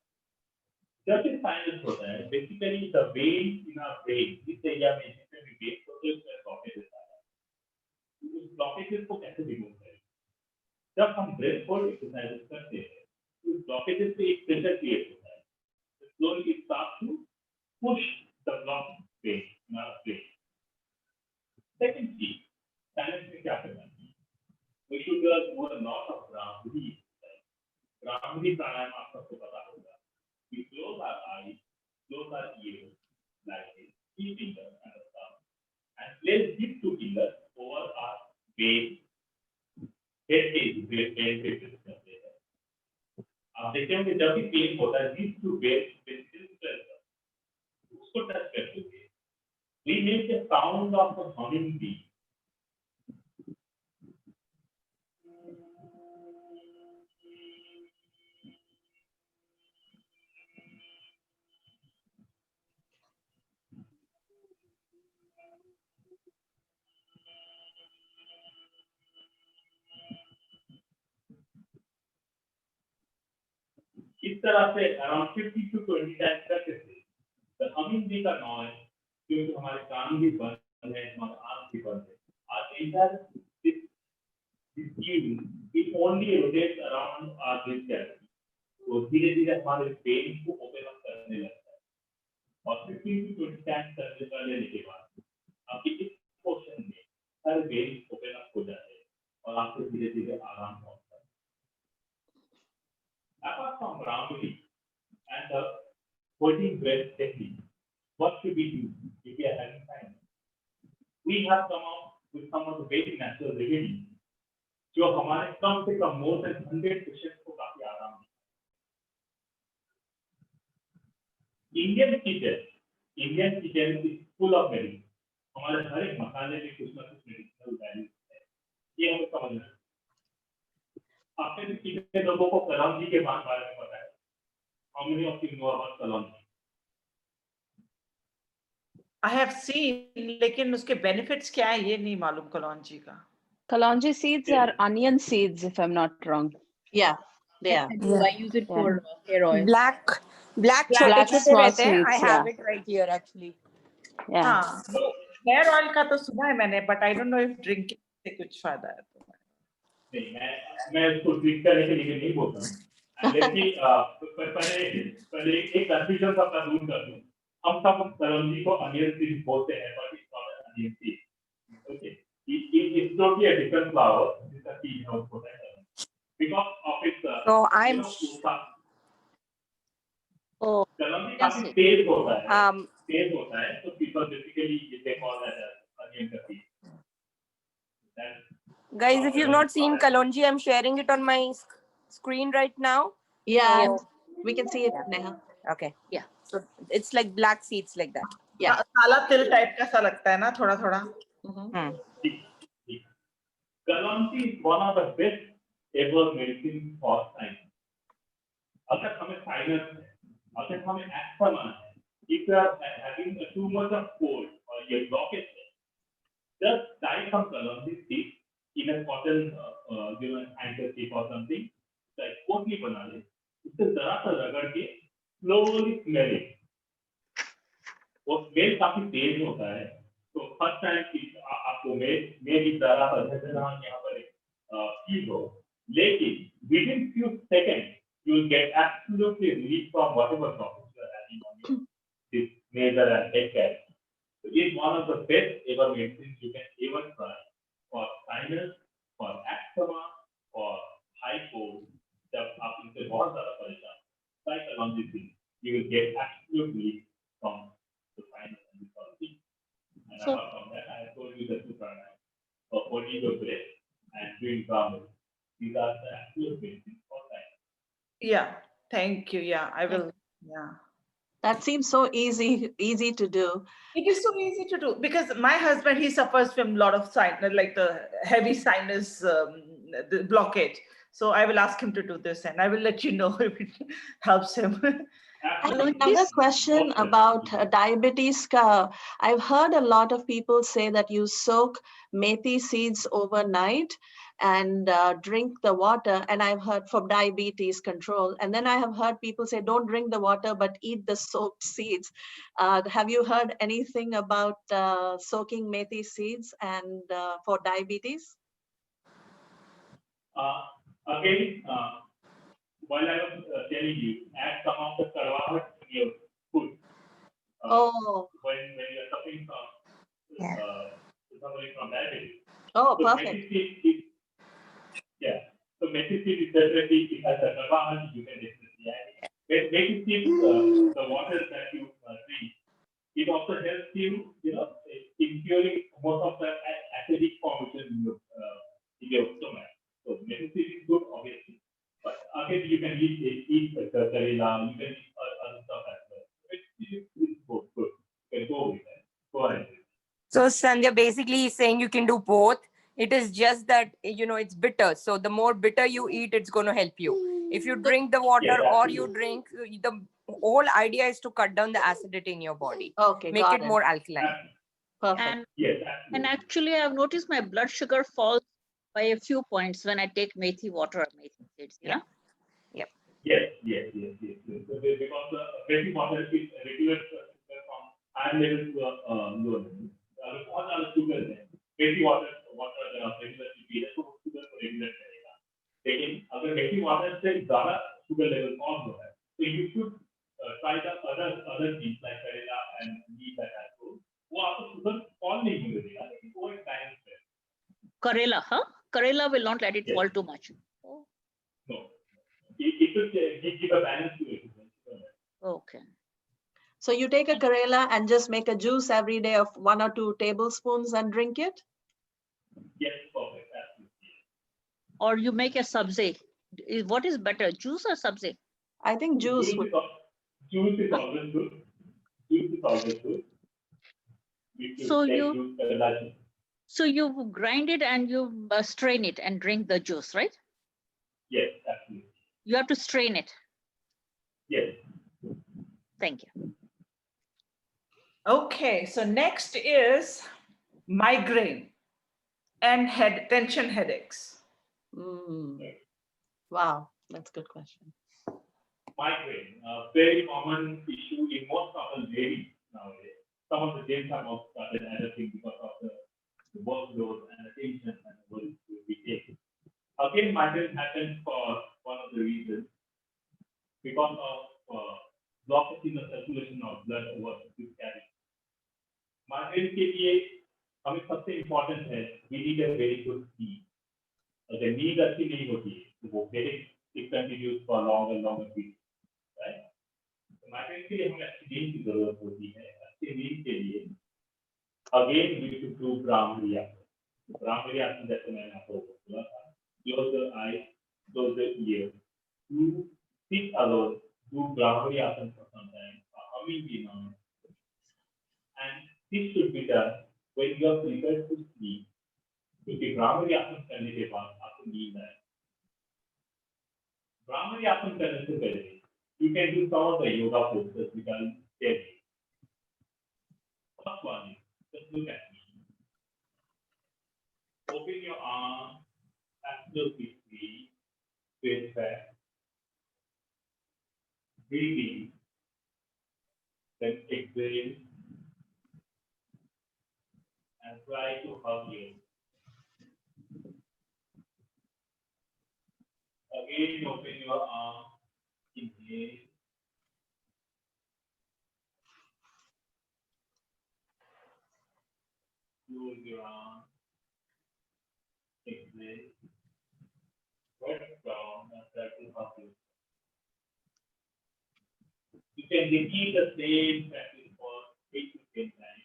जब ये sinus होता है, basically the veins in our brain, इस एरिया में जितने भी veins होते हैं, उसमें blockages आता है. उस blockages को कैसे remove करें? जब हम breath hold exercises करते हैं, उस blockages पे एक pressure create होता है. Slowly it starts to push the blocked vein in our brain. Second key, sinus में क्या करना है? We should do a lot of Brahmari. Brahmari pranayam आप सबको पता होगा. We close our eyes, close our ears, like this, 3 fingers and a thumb, and place these 2 fingers over our base. Head is brain करते हैं. आप देखते होंगे जब भी पेन होता है, these 2 base उसको टच करते हुए, we make the sound of a humming bee. इस तरह से around 50 to 20 times करते थे. The humming bee का noise, क्योंकि हमारे कान भी बंद है, हमारा आँख भी बंद है. Our entire this tube, it only rotates around our this cavity. तो धीरे-धीरे हमारे brain को open up करने लगता है. और 15 to 20 times करने के बाद, आपके इस portion में हर vein open up हो जाते हैं और आपको धीरे-धीरे आराम होता है. Apart from Brahmari and the holding breath technique, what should we do if we are having time? We have come up with some of the very natural remedies, जो हमारे कम से कम more than 100 patients को काफी आराम देता है. Indian kitchen is full of medicine. हमारे हर एक मसाले में कुछ ना कुछ medicinal values है. ये हमें समझना है. आपने भी कितने लोगों को कलौंजी के बारे में पता है? How many of you know about kalonji? I have seen, लेकिन उसके benefits क्या है ये नहीं मालूम कलौंजी का. Kalonji seeds are onion seeds, if I'm not wrong. Yeah, they are. I use it for hair oil. Black Black छोटे-छोटे small रहते हैं. I seeds, have yeah. it right here actually. Yeah. हाँ, वो hair oil का तो सुना है मैंने, but I don't know if drinking से कुछ फायदा है. नहीं, मैं इसको ट्रीट करने के लिए नहीं बोलता हूँ. लेकिन पहले एक कंफ्यूजन सबका दूर कर दूँ. हम सब कलौंजी को अनियन सीड बोलते हैं, but it's not an onion seed. Okay, it is totally a different flower. It's a seed house potato. Because of its So I'm Oh, kalonji yes, काफी तेज होता है. um तेज होता है, so people basically they call that as onion ka seed. guys, if you've not seen Kalonji, I'm sharing it on my screen right now. Yeah, So, we can see it, Neha. okay. Yeah. So it's like black seeds like that. Yeah. काला तिल type का सा लगता है ना थोड़ा-थोड़ा. Kalonji is one of the best ever medicine for sinus. अगर हमें sinus है, अगर हमें asthma है, if you are having too much of cold or your blockage है, just tie some Kalonji seeds in a cotton, handkerchief or something, like पोटली बना ले, उससे जरा सा रगड़ के slowly smell it. वो स्मेल काफी तेज होता है. तो फर्स्ट टाइम आपको में भी जरा सा यहाँ पर फील हो, लेकिन within few second you will get absolutely relief from whatever problems you are having on your this nasal and head cavity. So it's one of the best ever medicines you can ever try for sinus, for asthma, for high cold. जब आप इनसे बहुत ज़्यादा परेशान, try along this thing. You will get absolute relief from the sinus and the allergy. And So- apart from that, I have told you the two pranayama for holding your breath and doing Brahma. These are the absolute medicines for sinus. Yeah, thank you. Yeah, I will. Yeah. That seems so easy to do. It is so easy to do because my husband, he suffers from a lot of sinus, like the heavy sinus the blockage. So I will ask him to do this and I will let you know if it helps him. I have Absolutely. another question Okay. about diabetes. I've heard a lot of people say that you soak methi seeds overnight and drink the water. And I've heard for diabetes control. And then I have heard people say, don't drink the water, but eat the soaked seeds. Have you heard anything about soaking methi seeds and for diabetes? Again, while I was telling you, add some of the karwahat in your food. Oh, When you are suffering from diabetes. oh, So perfect. methi seed is, so methi seed is definitely, it has a karwahat, you can definitely add it. Methi seed, the water that you drink, it also helps you, in curing most of the acidic formation in your stomach. So methi seed is good, obviously. But again, you can eat the karela, you can eat other stuff as well. It's good. You can go with that. Go ahead. So Sandhya basically is saying you can do both. It is just that, it's bitter. So the more bitter you eat, it's going to help you. If you drink the water or you drink, the whole idea is to cut down the acidity in your body. Okay, Make got it more alkaline. Perfect. And Yes, absolutely. and actually, I've noticed my blood sugar falls by a few points when I take methi water or methi seeds. You know? Yes. So because the methi water is regulates from high level to low level. बहुत ज़्यादा sugar है. Methi water अगर आप regular P रहे हैं तो sugar को regulate करेगा. लेकिन अगर methi water से ज़्यादा sugar level कम हो रहा है, so you should try the other things like karela and wheat that has food. वो आपको sugar कम नहीं होने देगा, लेकिन वो एक balance है. Karela, huh? Karela will not let it Yes. fall too much. No. It should give a balance to it. Okay. So you take a Karela and just make a juice every day of 1 or 2 tablespoons and drink it? Yes, perfect. Absolutely. Or you make a sabzi. What is better, juice or sabzi? I think juice would. Juice is always good. Juice is always good. So you grind it and you strain it and drink the juice, right? Yes, absolutely. You have to strain it. Yes. Thank you. Okay, so next is migraine and tension headaches. Wow, that's a good question. Migraine, a very common issue in most common ladies nowadays. Some of the days have also started adapting because of the workload and the tension and the work we take. Again, migraine happens for one of the reasons because of blockage in the circulation of blood over this cavity. Migraine के लिए हमें सबसे important है we need a very good sleep. अगर नींद अच्छी नहीं होती तो वो headache it continues for longer periods, right? तो migraine के लिए हमें अच्छी नींद की जरूरत होती है. अच्छी नींद के लिए again we should do Brahmari asana. Brahmari asana जैसे मैंने आपको बोला था. Close the eyes, close the ears. You sit alone, do Brahmari asana for some time, humming the noise. And this should be done when you are prepared to sleep. क्योंकि Brahmari asana करने के बाद आपको नींद आए. Brahmari asana करने से पहले you can do some of the yoga poses which are there. First one is just look at me. Open your arms, absolutely free, face back. Breathe in, then exhale, and try to hug you. Again, open your arms, Inhale. Close your arms. Exhale. Press down and try to help you. You can repeat the same practice for 8 to 10 times.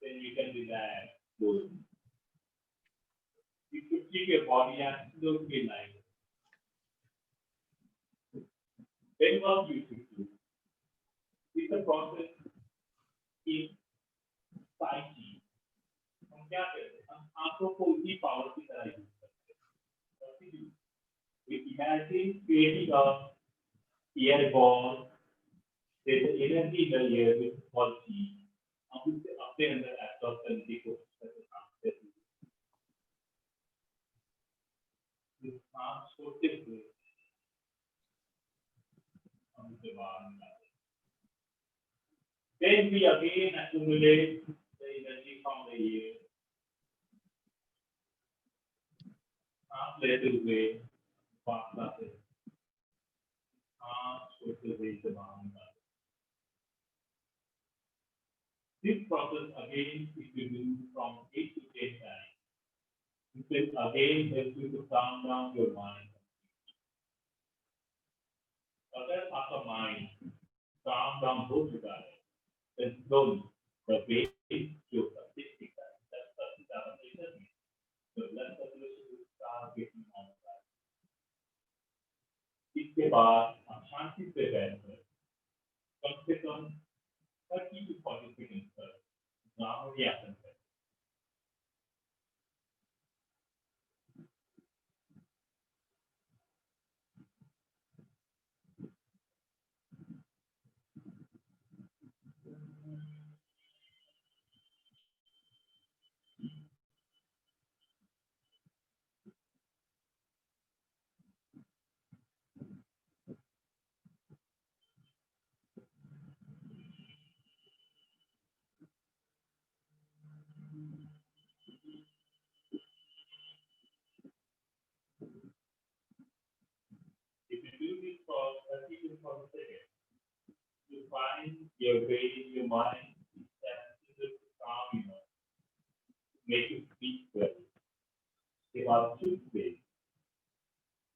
Then you can relax slowly. You should keep your body absolutely light. Then what you should do is the process in psyche. हम क्या करते हैं? हम आंखों को उसी power की तरह यूज करते हैं. We imagine creating a air ball. There's an energy in the air which is called chi. हम उसे अपने अंदर absorb करने की कोशिश करते हैं. इस सांस छोड़ते हुए हम उसे बाहर निकालते हैं. Then we again accumulate the energy from the air. सांस लेते हुए फासला से सांस छोड़ते हुए इसे बाहर निकालते हैं. This process again if you do from 8 to 10 times. This will again help you to calm down your mind. अगर आपका mind calm down हो चुका है, then slowly the weight जो सबसे दिखता है, सबसे ज़्यादा pressure में, the blood circulation will start getting on track. इसके बाद आप शांति से बैठकर कम से कम 30 to 40 seconds तक Brahmari आसन करें. If you do this for 30 to 40 seconds, you find your brain, your mind is calm enough to make you speak well. इसके बाद चुप से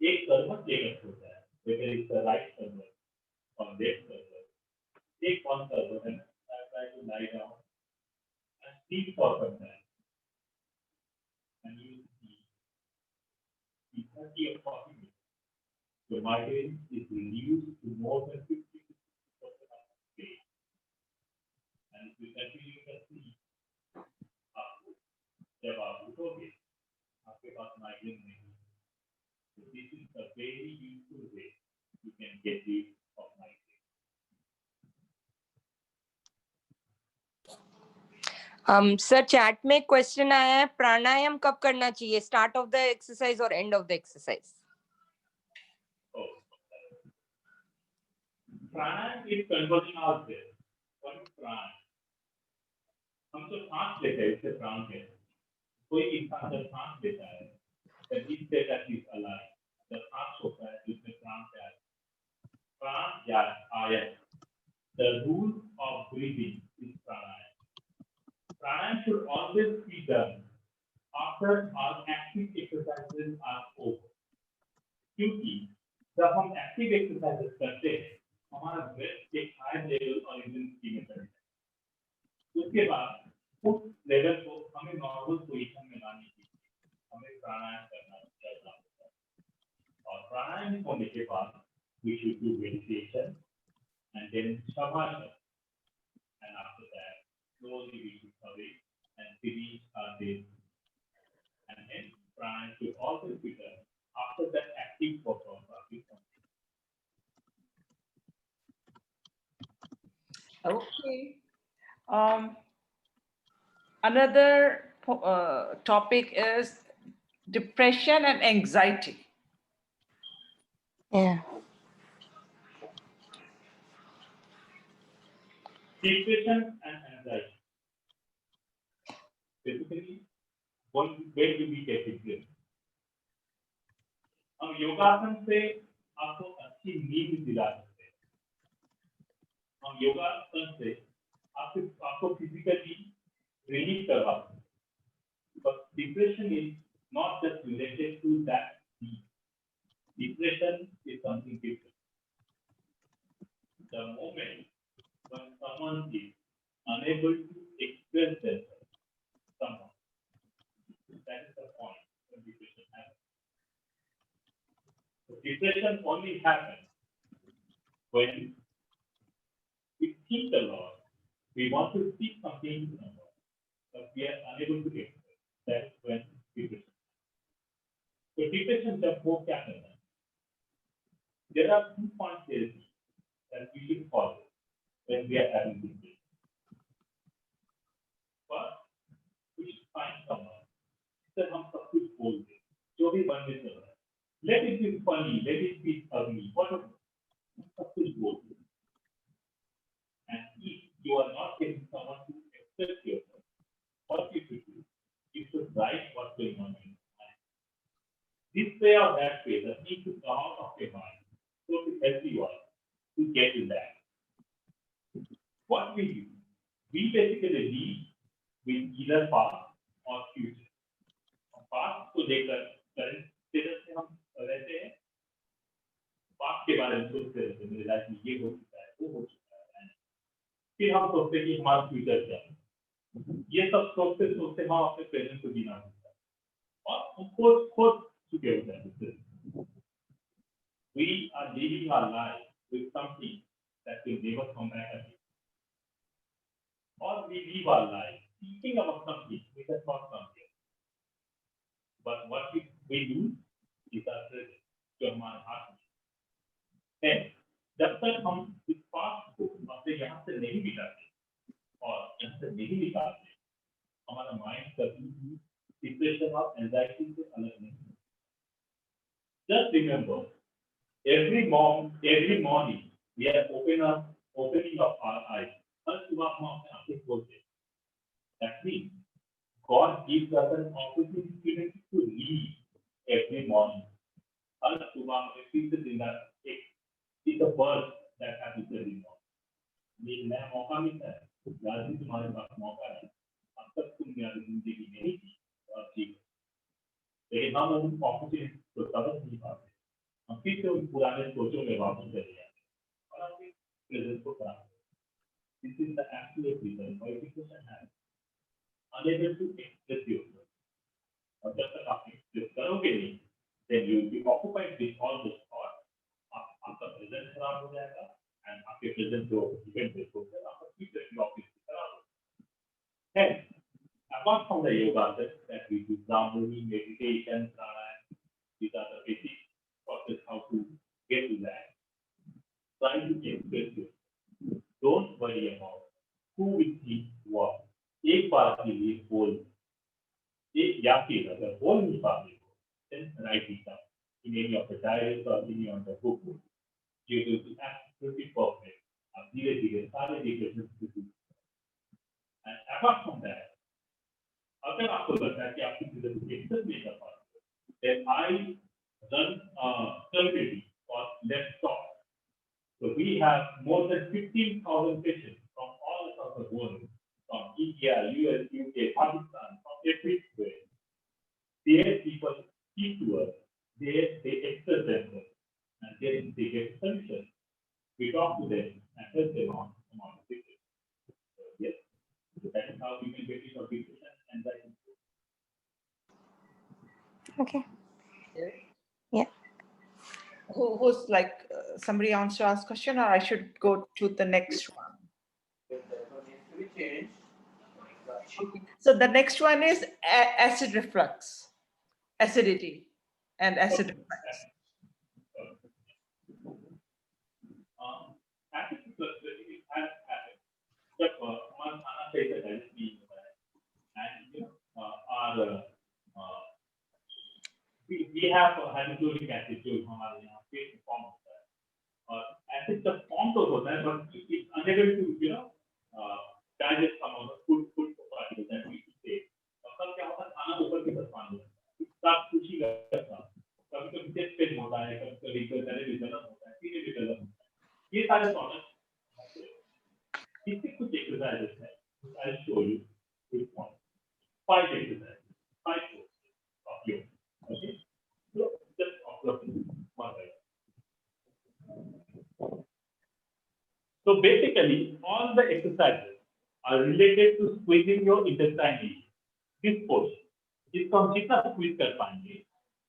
एक कर्मठ लेकर होता है, whether it's the right कर्मठ or left कर्मठ. Take one कर्मठ and try to lie down and speak for some time. And you will see in 30 or 40 minutes, your migraine is reduced to more than 50% of pain. And if you continue to see, जब आप उठोगे, आपके पास migraine नहीं है. So this is a very useful way you can get rid of migraine. Sir chat में question आया है, प्राणायाम कब करना चाहिए, स्टार्ट ऑफ द एक्सरसाइज और end of the exercise? Pranayama is conversion out there. What is प्राण? हम तो सांस लेते हैं, इससे प्राण है. कोई इंसान जब सांस लेता है, then he says that he is alive. जब सांस होता है, इसमें प्राण क्या है? प्राण या ion. The rule of breathing is pranayam. Pranayam should always be done after all active exercises are over. क्योंकि जब हम active exercises करते हैं, हमारा breath एक high level और intensity में चलता है. उसके बाद उस लेवल को हमें नॉर्मल पोजीशन में लाने के लिए हमें प्राणायाम करना होता है. और प्राणायाम होने के बाद we should do meditation and then shavasana, and after that slowly we should awake and finish our day. And then pranayam should also be done after that active workout are complete. Okay. Another topic is depression and anxiety. Yeah. depression and anxiety. Basically, where do we get it? हम योगासन से आपको अच्छी नींद दिला सकते हैं। हम योगासन से आपको फिजिकली रिलीफ करवा सकते हैं। But depression is not just related to that. Depression is something different. The moment when someone is unable to express themselves somehow, that is the point when depression happens. So depression only happens when we think a lot, we want to speak something to someone, but we are unable to express. That's when depression happens. So depression जब वो क्या करना है? There are 2 points here that we should follow when we are having depression. First, we should find someone that हम सब कुछ बोल दें, जो भी मन में चल रहा है. Let it be funny, let it be ugly, whatever. सब कुछ बोल दें. And if you are not getting someone to express yourself, what you should do, you should write what's going on in your mind. This way or that way, the thing to come out of your mind, so to help you out to get in that. What we do, we basically live with either past or future. Past को लेकर current status से हम रहते हैं, past के बारे में सोचते रहते हैं, मेरे लाइफ में ये हो चुका है, वो हो चुका है, फिर हम सोचते हैं कि हमारा फ्यूचर क्या है. ये सब सोचते सोचते हम अपने प्रेजेंट को जीना होता है और हम खुद चुके होते हैं. We are living our life with something that will never come back again. Or we live our life thinking about something which has not come yet. But what we do is our present, जो हमारे हाथ में है. जब तक हम इस past को अपने यहाँ से नहीं मिटाते और यहाँ से नहीं निकालते, हमारा माइंड कभी भी डिप्रेशन और एंजाइटी से अलग नहीं. Just remember, every morning we are opening up our eyes. हर सुबह हम अपने आंखें खोलते हैं. That means God gives us an opportunity to live every morning. हर सुबह हमें फिर से जिंदा it's a birth that happens every morning. एक नया मौका मिलता है. आज भी तुम्हारे पास मौका है. अब तक तुमने अपनी जिंदगी में नहीं की और ठीक, लेकिन हम उन opportunity को समझ नहीं पाते. हम फिर से उन पुराने सोचों में वापस चले जाते हैं और अपने प्रेजेंट को खराब. This is the absolute reason why depression happens. Unable to express yourself. और जब तक आप express करोगे नहीं, then you will be occupied with all those thoughts. आपका प्रेजेंट खराब हो जाएगा and आपके प्रेजेंट जो इवेंट है तो आपका फ्यूचर की ऑफिस खराब हो. Hence, apart from the yoga that we do, Brahmani, meditation, pranayama, these are the basic process how to get to that. Try to express yourself. Don't worry about who will think what. एक बार के लिए बोल, एक या फिर अगर बोल नहीं पाते हो, then write it down in any of the diaries or any of the book. You will be absolutely perfect. अब धीरे धीरे सारे डिप्रेशन से दूर. And apart from that, अगर आपको लगता है कि आप किसी तरह से एक्सेस नहीं कर पाते, then I run community for Let's Talk. So we have more than 15,000 patients from all across the world, from India, US, UK, Pakistan, from everywhere. There people speak to us, they express themselves, and then they get solutions. We talk to them and help them on the situation. So, yes, so that is how we can get rid of depression and anxiety. Okay. Yeah. Who's like somebody wants to ask question, or I should go to the next one? So the next one is acid reflux, acidity, and acid reflux. Acid reflux has happened. जब हमारा खाना सही से digest नहीं होता है, and we have hyaluronic acid जो हमारे यहाँ पे फॉर्म होता है, और acid जब फॉर्म तो होता है, but it's unable to 5 exercises, 5 of yoga. Okay, so just observe this one by one. So basically, all the exercises are related to squeezing your intestine. This portion, इसको हम जितना स्क्वीज कर पाएंगे,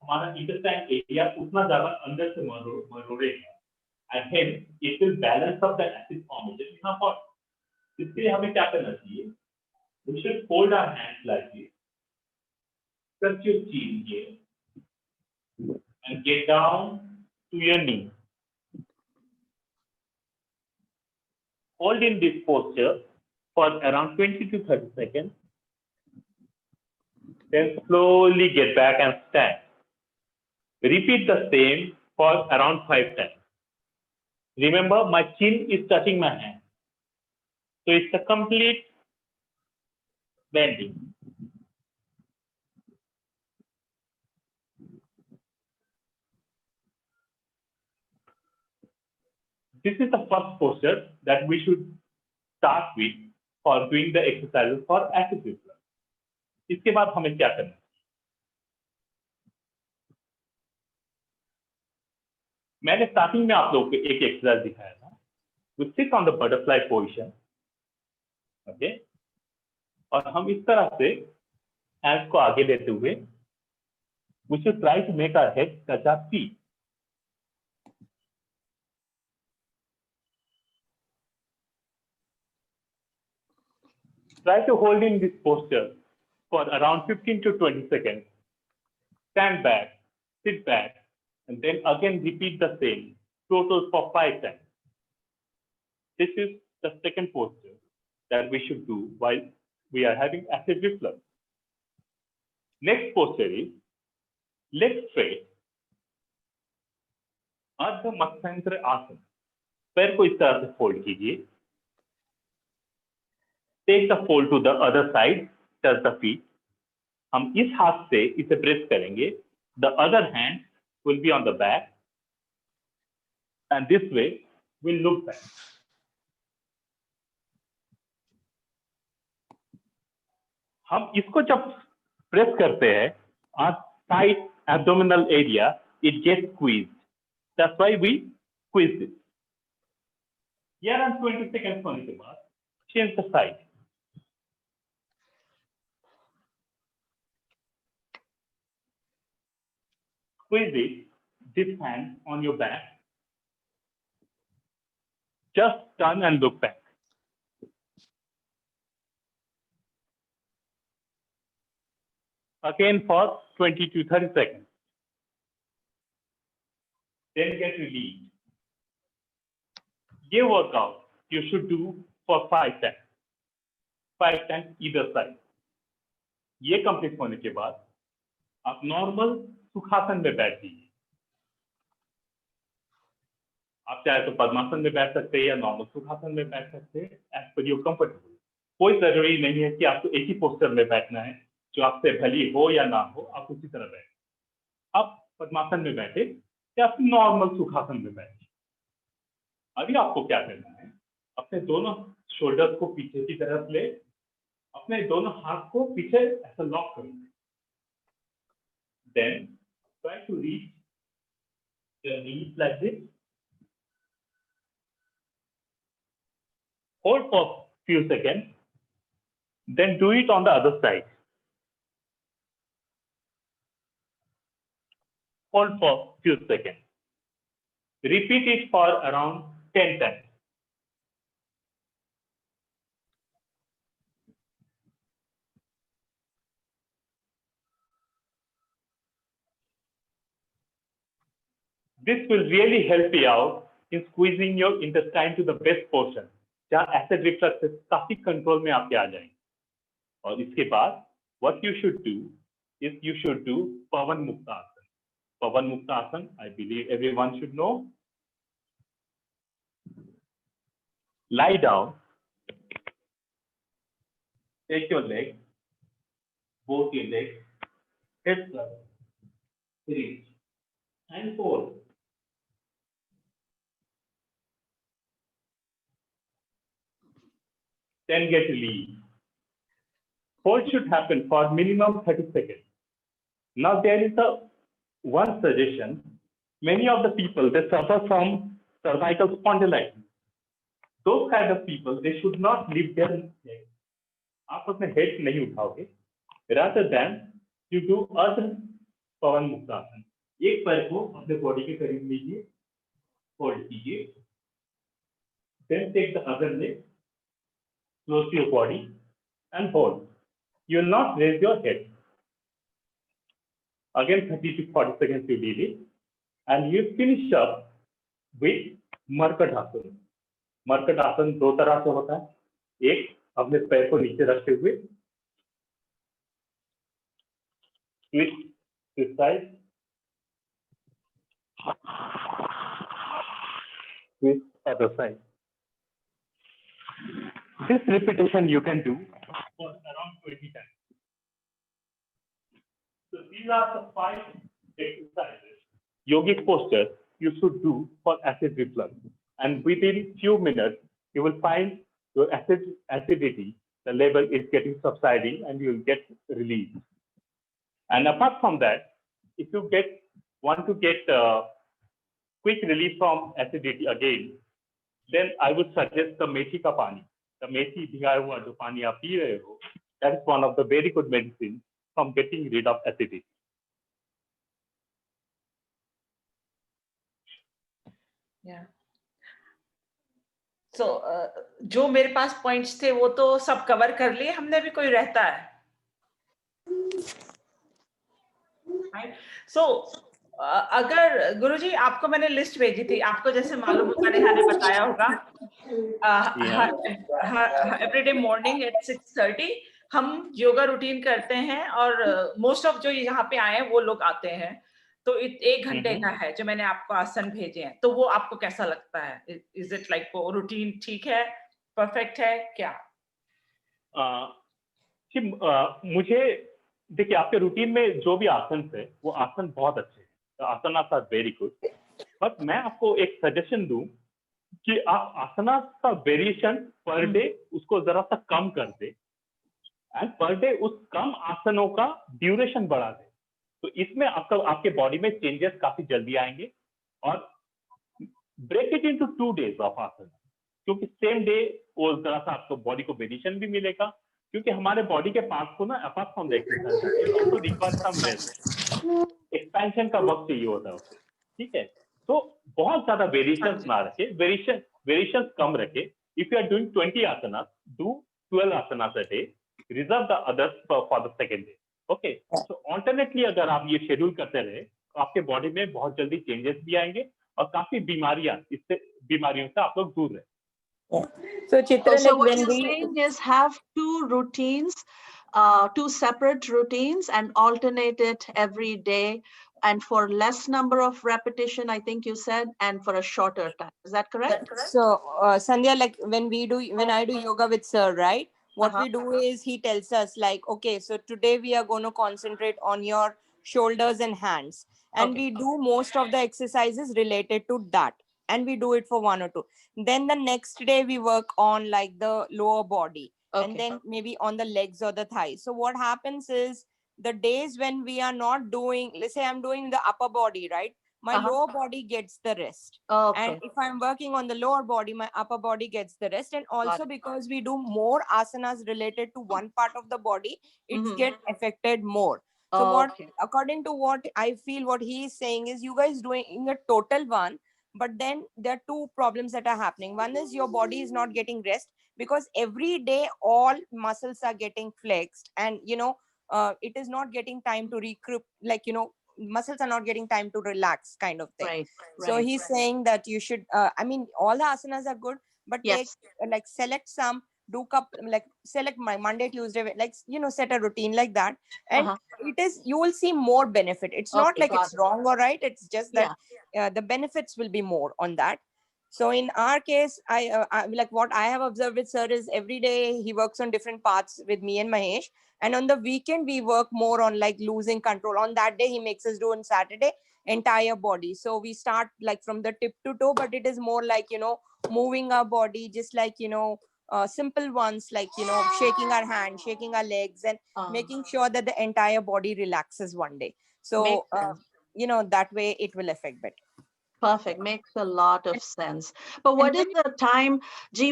हमारा इंटेस्टाइन एरिया उतना ज्यादा अंदर से मरोड़ेगा, and hence it will balance up the acid formation in our body. इसलिए हमें क्या करना चाहिए? We should hold our hands like this, touch your chin here, and get down to your knee. Hold in this posture for around 20 to 30 seconds. Then slowly get back and stand. Repeat the same for around 5 times. Remember, my chin is touching my hand. So it's a complete bending. This is the first posture that we should start with for doing the exercises for acid reflux. इसके बाद हमें क्या करना है? मैंने starting में आप लोगों को एक एक्सरसाइज दिखाया था. We sit on the butterfly position, okay? और हम इस तरह से hands को आगे लेते हुए we should try to make our head touch our feet. Try to hold in this posture for around 15 to 20 seconds. Stand back, sit back, and then again repeat the same, total for 5 times. This is the second posture that we should do while we are having acid reflux. Next posture is leg straight, Ardha Matsyentra Asana. पैर को इस तरह से fold कीजिए. Take the fold to the other side, touch the feet. हम इस हाथ से इसे प्रेस करेंगे. The other hand will be on the back, and this way we'll look back. हम इसको जब प्रेस करते हैं, our side abdominal area it gets squeezed. That's why we squeeze it. Here I'm 20 seconds होने के बाद change the side. Squeeze it, this hand on your back. Just turn and look back. Again for 20 to 30 seconds. Then get relieved. This workout you should do for 5 times. 5 times either side. ये complete होने के बाद आप normal सुखासन में बैठ जाइए. आप चाहे तो पद्मासन में बैठ सकते हैं या नॉर्मल सुखासन में बैठ सकते हैं, एज पर योर कंफर्टेबल. कोई जरूरी नहीं है कि आपको एक ही पोस्टर में बैठना है. जो आपसे भली हो या ना हो, आप उसी तरह बैठे. आप पद्मासन में बैठे या आप नॉर्मल सुखासन में बैठे. अभी आपको क्या करना है? अपने दोनों शोल्डर्स को पीछे की तरफ ले, अपने दोनों हाथ को पीछे ऐसा लॉक करें. Then try to reach your knees like this. Hold for few seconds. Then do it on the other side. Hold for few seconds. Repeat it for around 10 times. This will really help you out in squeezing your intestine to the best portion, जहाँ acid reflux काफी control में आपके आ जाएंगे. और इसके बाद what you should do is you should do Pavan Mukta Asana. Pavan Mukta Asana, I believe everyone should know. Lie down. Take your leg, both your legs, head up, reach, and fold. Then get relieved. hold should happen for minimum 30 seconds. Now there is a one suggestion. Many of the people, they suffer from cervical spondylitis. Those kind of people, they should not leave their head. आप अपने head नहीं उठाओगे. Rather than you do other पवन मुक्तासन. एक पैर को अपने body के करीब लीजिए, होल्ड कीजिए. Then take the other leg close to your body and hold. You will not raise your head. Again 30 to 40 seconds you did it, and you finish up with markatasana. Markatasana दो तरह से होता है. एक अपने पैर को नीचे रखते हुए twist this side, twist other side. This repetition you can do for around 20 times. So these are the 5 exercises, yogic postures you should do for acid reflux. And within few minutes, you will find your acidity, the level is getting subsiding and you will get relief. And apart from that, if you want to get quick relief from acidity again, then I would suggest the methi ka pani. The methi bhigaya hua jo pani aap pee rahe ho, that is one of the very good medicines from getting rid of acidity. Yeah. So जो मेरे पास points थे वो तो सब cover कर लिए हमने. भी कोई रहता है? So अगर गुरुजी आपको मैंने लिस्ट भेजी थी, आपको जैसे मालूम होगा, नेहा ने बताया होगा, एवरीडे मॉर्निंग एट 6:30 हम योगा रूटीन करते हैं और मोस्ट ऑफ जो यहाँ पे आए हैं वो लोग आते हैं. तो 1 घंटे का है जो मैंने आपको आसन भेजे हैं. तो वो आपको कैसा लगता है? इज इट लाइक वो रूटीन ठीक है, परफेक्ट है क्या? मुझे देखिए, आपके रूटीन में जो भी आसन है वो आसन बहुत अच्छे हैं. आसनास आर वेरी गुड. बट मैं आपको एक सजेशन दूं कि आप आसनास का वेरिएशन पर डे उसको जरा सा कम कर दे, एंड पर डे उस कम आसनों का ड्यूरेशन बढ़ा दे. तो इसमें आपके बॉडी में चेंजेस काफी जल्दी आएंगे. और break it into 2 days of asana, क्योंकि सेम डे वो जरा सा आपको बॉडी को वेरिएशन भी मिलेगा. क्योंकि हमारे बॉडी के पार्ट्स को ना apart from the exercise also require some rest, expansion का वक्त चाहिए होता है उसे. ठीक है, तो बहुत ज्यादा वेरिएशंस ना रखे, वेरिएशंस कम रखे. If you are doing 20 asanas, do 12 asanas a day, reserve the others for the second day. Okay, so alternately अगर आप ये शेड्यूल करते रहे तो आपके बॉडी में बहुत जल्दी चेंजेस भी आएंगे और काफी बीमारियों से आप लोग दूर रहे. So Chitra, So like what when you're we saying is have 2 routines, 2 separate routines, and alternate it every day, and for less number of repetition, I think you said, and for a shorter time. Is that correct? So Sandhya, like when I do yoga with sir, right? What we do is he tells us like, okay, so today we are going to concentrate on your shoulders and hands, and we do most of the exercises related to that, and we do it for 1 or 2. Then the next day we work on like the lower body, and then maybe on the legs or the thighs. So what happens is the days when we are not doing, let's say I'm doing the upper body, right? My lower body gets the rest. And if I'm working on the lower body, my upper body gets the rest. And also because we do more asanas related to one part of the body, it's get affected more. So what, according to what I feel, what he is saying is you guys doing a total one, but then there are 2 problems that are happening. One is your body is not getting rest because every day all muscles are getting flexed, and it is not getting time to regroup, like muscles are not getting time to relax, kind of thing. Right. So he's saying that you should I mean all the asanas are good, but take like select some, do like select my Monday, Tuesday, like set a routine like that, and it is, you will see more benefit. It's not like it's wrong or right, it's just that the benefits will be more on that. So in our case, I like what I have observed with sir is every day he works on different parts with me and Mahesh. And on the weekend, we work more on like losing control. On that day, he makes us do on Saturday, entire body. So we start like from the tip to toe, but it is more like, moving our body, just like, simple ones like, shaking our hand, shaking our legs, and making sure that the entire body relaxes one day. So, Makes sense. that way it will affect better. Perfect. Makes a lot of sense. But what is the time,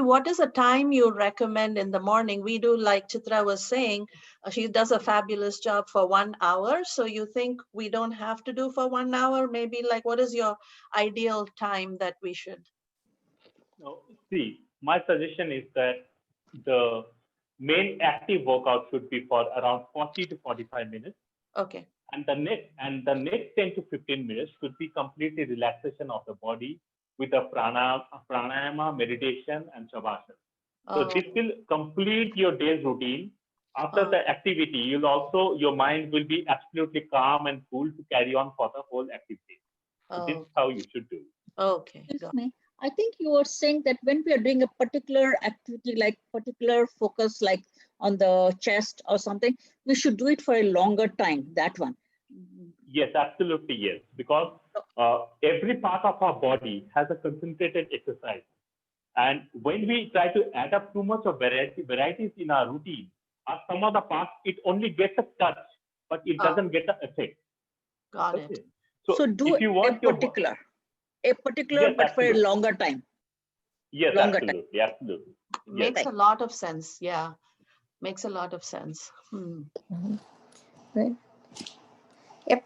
what is the time you recommend in the morning? We do, like Chitra was saying, she does a fabulous job for 1 hour. So you think we don't have to do for 1 hour? Maybe like, what is your ideal time that we should? No, see, my suggestion is that the main active workout should be for around 40 to 45 minutes. Okay. And the next 10 to 15 minutes should be completely relaxation of the body with a pranayama, meditation, and shavasana. So this will complete your day's routine. After the activity, your mind will be absolutely calm and cool to carry on for the whole activity. So this is how you should do it. Okay. Excuse me. I think you were saying that when we are doing a particular activity, like particular focus, like on the chest or something, we should do it for a longer time, that one. Yes, absolutely, yes. Because every part of our body has a concentrated exercise. And when we try to add up too much of varieties in our routine, some of the parts, it only gets a touch, but it doesn't get the effect. Got it. So do if you want a particular, yes, but for a absolutely. longer time. Yes, Longer absolutely, time. absolutely. Makes a lot of sense. Yeah, makes a lot of sense. Right. Yep.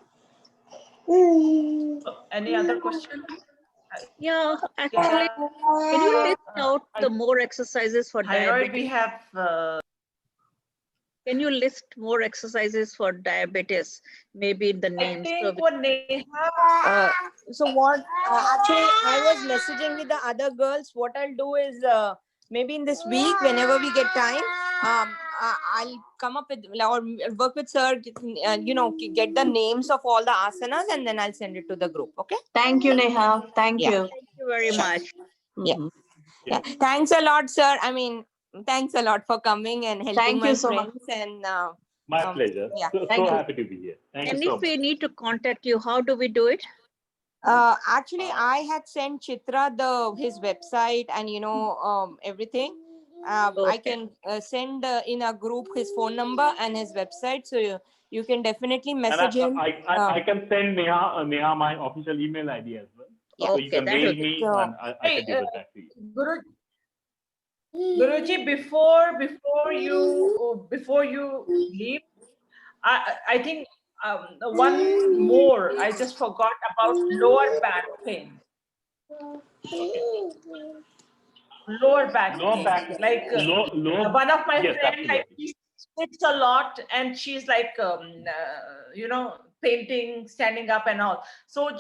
Any other questions? Yeah, actually, can you list out the more exercises for Thyroid, diabetes? we have. Can you list more exercises for diabetes? Maybe the names. I think what Neha. So what? Actually, I was messaging with the other girls. What I'll do is maybe in this week, whenever we get time, I'll come up with or work with sir. Get the names of all the asanas, and then I'll send it to the group. Okay. Thank you, Neha. Thank you. Thank you very much. Yeah. Thanks a lot, sir. I mean, thanks a lot for coming and helping Thank my you so much. friends. And My pleasure. Yeah. So happy to be here. Thank And you so if we much. need to contact you, how do we do it? Actually, I had sent Chitra his website and everything. I can send in a group his phone number and his website, so you can definitely message him. I can send Neha my official email ID as well. Yeah. So you can that mail will be me and I can give it back to you. Guruji, before you leave, I think one more. I just forgot about lower back pain. Lower back pain. Like one of my friends, like she sits a lot and she's like painting, standing up and all. So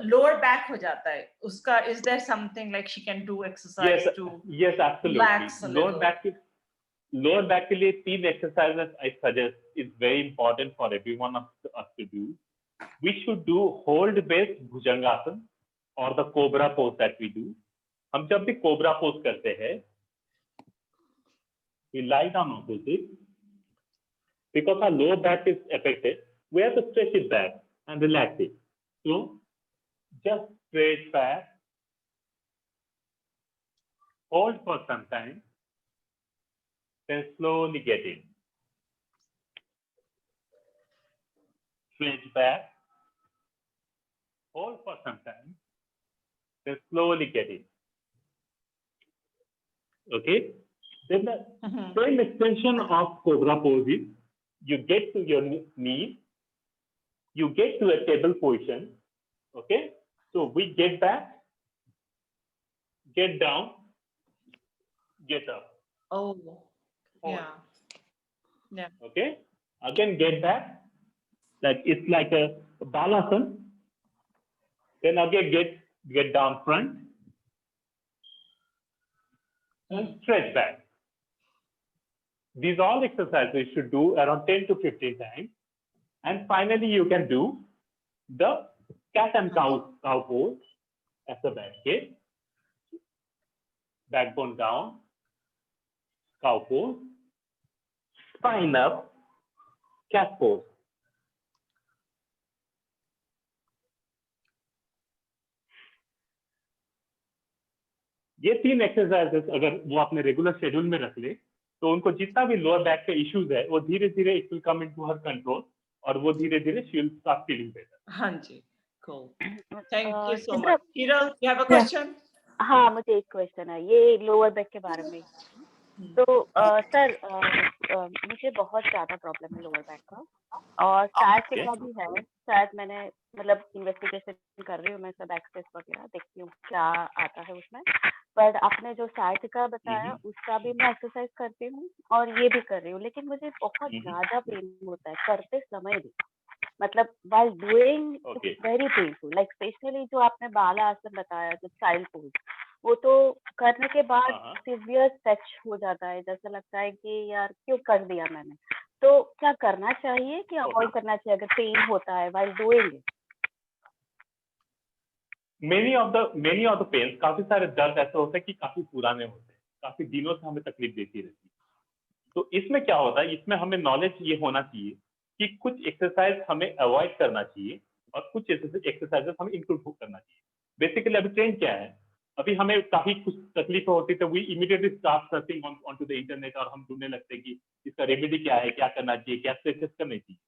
lower back ho jata hai. Uska, is there something like she can do exercise to absolutely. relax a little? Lower back के लिए 3 exercises I suggest is very important for everyone of us to do. We should do hold-based Bhujangasana or the cobra pose that we do. हम जब भी cobra pose करते हैं, we lie down opposite. Because our lower back is affected, we have to stretch it back and relax it. So just stretch back, hold for some time, then slowly get in. Stretch back, hold for some time, then slowly get in. Okay? Then the same extension of cobra pose is you get to your knee, you get to a table position. Okay? So we get back, get down, get up. Oh, yeah. Yeah. Okay? Again, get back. Like it's like a balasana. Then again, get down front and stretch back. These all exercises you should do around 10 to 15 times. And finally, you can do the cat and cow pose as a back case. Backbone down, cow pose, spine up, cat pose. ये 3 exercises अगर वो अपने regular schedule में रख ले तो उनको जितना भी लोअर बैक के इश्यूज है वो धीरे धीरे it will come into her control और वो धीरे धीरे she will start feeling better. हाँ जी, cool. Thank you so Chitra, much. Hiral, you have a question? हाँ मुझे एक क्वेश्चन है ये लोअर बैक के बारे में। तो सर मुझे बहुत ज्यादा प्रॉब्लम है लोअर बैक का और शायद का भी है। शायद मैंने मतलब इन्वेस्टिगेशन कर रही हूँ मैं सब एक्सेस वगैरह देखती हूँ क्या आता है उसमें। पर आपने जो शायद का बताया उसका भी मैं एक्सरसाइज करती हूँ और ये भी कर रही हूँ लेकिन मुझे बहुत ज्यादा पेन होता है करते समय भी। मतलब while doing it's very painful like specially जो आपने बाला आसन बताया जो चाइल्ड पोज वो तो करने के बाद सीवियर स्ट्रेच हो जाता है जैसा लगता है कि यार क्यों कर दिया मैंने। तो क्या करना चाहिए कि अवॉइड करना चाहिए अगर पेन होता है while doing it? Many of the pains काफी सारे दर्द ऐसे होते हैं कि काफी पुराने होते हैं, काफी दिनों से हमें तकलीफ देती रहती है। तो इसमें क्या होता है, इसमें हमें नॉलेज ये होना चाहिए कि कुछ एक्सरसाइज हमें अवॉइड करना चाहिए और कुछ एक्सरसाइजेस हमें इंक्लूड करना चाहिए। बेसिकली अभी ट्रेंड क्या है, अभी हमें काफी कुछ तकलीफ होती तो we immediately start searching on to the internet और हम ढूंढने लगते हैं कि इसका रेमेडी क्या है, क्या करना चाहिए, क्या स्ट्रेचेस करनी चाहिए।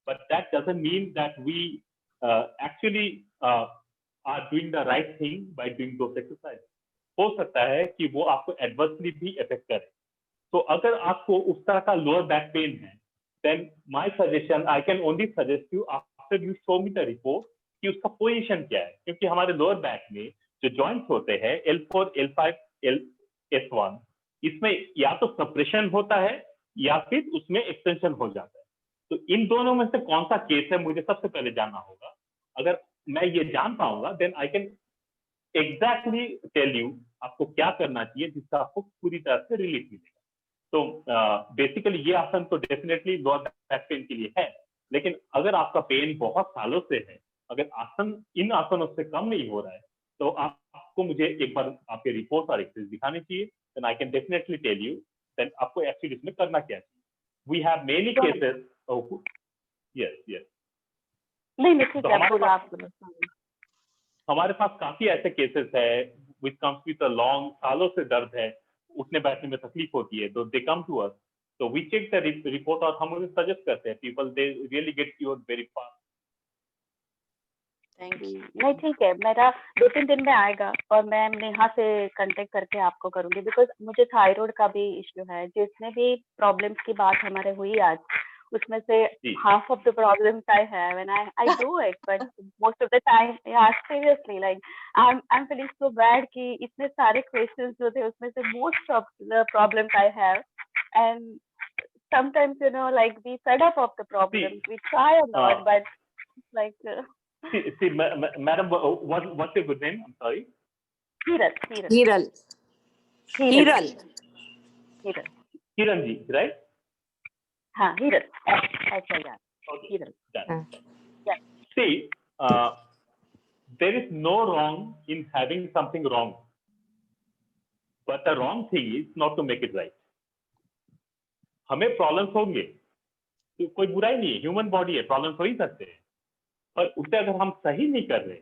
But that doesn't mean that we actually are doing the right thing by doing those exercise. हो सकता है कि वो आपको एडवर्सली भी इफेक्ट करे। तो अगर आपको उस तरह का लोअर बैक पेन है then my suggestion I can only suggest you after you show me the report कि उसका पोजीशन क्या है, क्योंकि हमारे लोअर बैक में जो जॉइंट्स होते हैं L4, L5, S1 इसमें या तो सप्रेशन होता है या फिर उसमें एक्सटेंशन हो जाता है। तो इन दोनों में से कौन सा केस है मुझे सबसे पहले जानना होगा। अगर मैं ये जान पाऊंगा then I can exactly tell you आपको क्या करना चाहिए जिससे आपको पूरी तरह से रिलीफ मिलेगा। तो बेसिकली ये आसन तो डेफिनेटली लोअर बैक पेन के लिए है, लेकिन अगर आपका पेन बहुत सालों से है, अगर आसन इन आसनों से कम नहीं हो रहा है तो आपको मुझे एक बार आपके रिपोर्ट और एक्सरसाइज दिखानी चाहिए, then I can definitely tell you then आपको एक्चुअली इसमें करना क्या चाहिए। We have many cases. Yes नहीं ठीक है, बोलो आप बोलो। हमारे पास काफी ऐसे केसेस है which comes with a long, सालों से दर्द है, उठने बैठने में तकलीफ होती है, तो दे कम टू अस, तो वी चेक द रिपोर्ट और हम उन्हें सजेस्ट करते हैं। People they really get cured very fast. Thank you. नहीं ठीक है, मेरा 2-3 दिन में आएगा और मैं नेहा से कांटेक्ट करके आपको करूंगी बिकॉज मुझे थायराइड का भी इश्यू है। जितने भी प्रॉब्लम्स की बात हमारे हुई आज उसमें से half of the problems I have and I do it but most of the time yeah seriously like I'm feeling so bad कि इतने सारे questions जो थे उसमें से most of the problems I have and sometimes you know like we fed up of the problems, we try a lot but like see madam, what's your good name? I'm sorry. Hiran ji, right? हाँ, Hiran. H-I-R. Okay. Hiran. Yeah. See, there is no wrong in having something wrong, but the wrong thing is not to make it right. हमें problems होंगे, तो कोई बुराई नहीं है, human body है, problems हो ही सकते हैं, पर उसे अगर हम सही नहीं कर रहे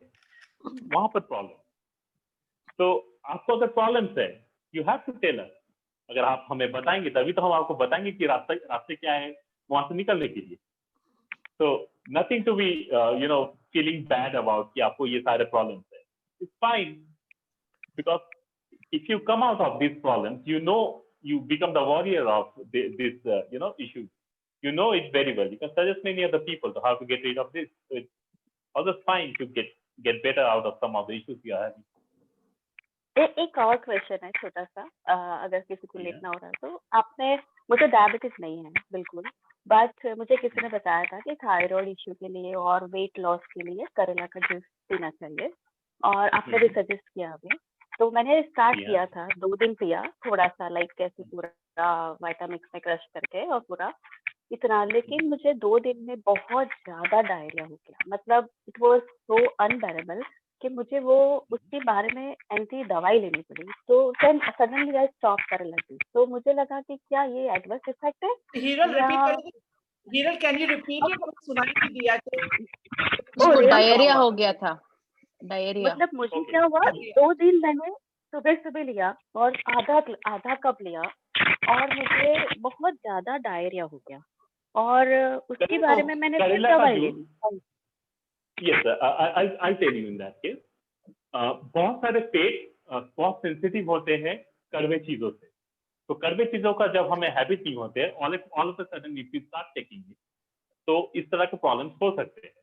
वहां पर प्रॉब्लम। तो आपको अगर प्रॉब्लम्स है you have to tell us. अगर आप हमें बताएंगे तभी तो हम आपको बताएंगे कि रास्ते क्या है वहां से निकलने के लिए। तो nothing to be feeling bad about कि आपको ये सारे प्रॉब्लम्स है, it's fine, because if you come out of this problems you become the warrior of this issue. You know it very well. You can suggest many other people to how to get rid of this. So it's also fine to get better out of some of the issues you are having. एक और question है छोटा सा, अगर किसी को लिखना हो रहा है तो। आपने, मुझे डायबिटीज नहीं है बिल्कुल, बट मुझे किसी ने बताया था कि थायराइड इश्यू के लिए और वेट लॉस के लिए करेला का जूस पीना चाहिए और आपने भी सजेस्ट किया अभी। तो मैंने स्टार्ट किया था, 2 दिन पिया थोड़ा सा लाइक कैसे पूरा वाइटामिक्स में क्रश करके और पूरा इतना, लेकिन मुझे 2 दिन में बहुत ज्यादा डायरिया हो गया। मतलब इट वाज सो अनबेरेबल कि मुझे वो उसके बारे में एंटी दवाई लेनी पड़ी। तो देन सडनली आई स्टॉप करने लगी। तो मुझे लगा कि क्या ये एडवर्स इफेक्ट है? Hiral can you repeat it? सुनाई नहीं दिया तो डायरिया हो गया था, डायरिया। मतलब मुझे क्या हुआ, 2 दिन मैंने सुबह सुबह लिया और आधा कप लिया और मुझे बहुत ज्यादा डायरिया हो गया और उसके बारे में मैंने फिर करेला का दवाई ले जूस, ली। Yes I tell you in that case, बहुत सारे पेट बहुत सेंसिटिव होते हैं कड़वे चीजों से। तो कड़वे चीजों का जब हमें हैबिट नहीं होते हैं, all of a sudden if you start taking it, तो इस तरह के प्रॉब्लम्स हो सकते हैं।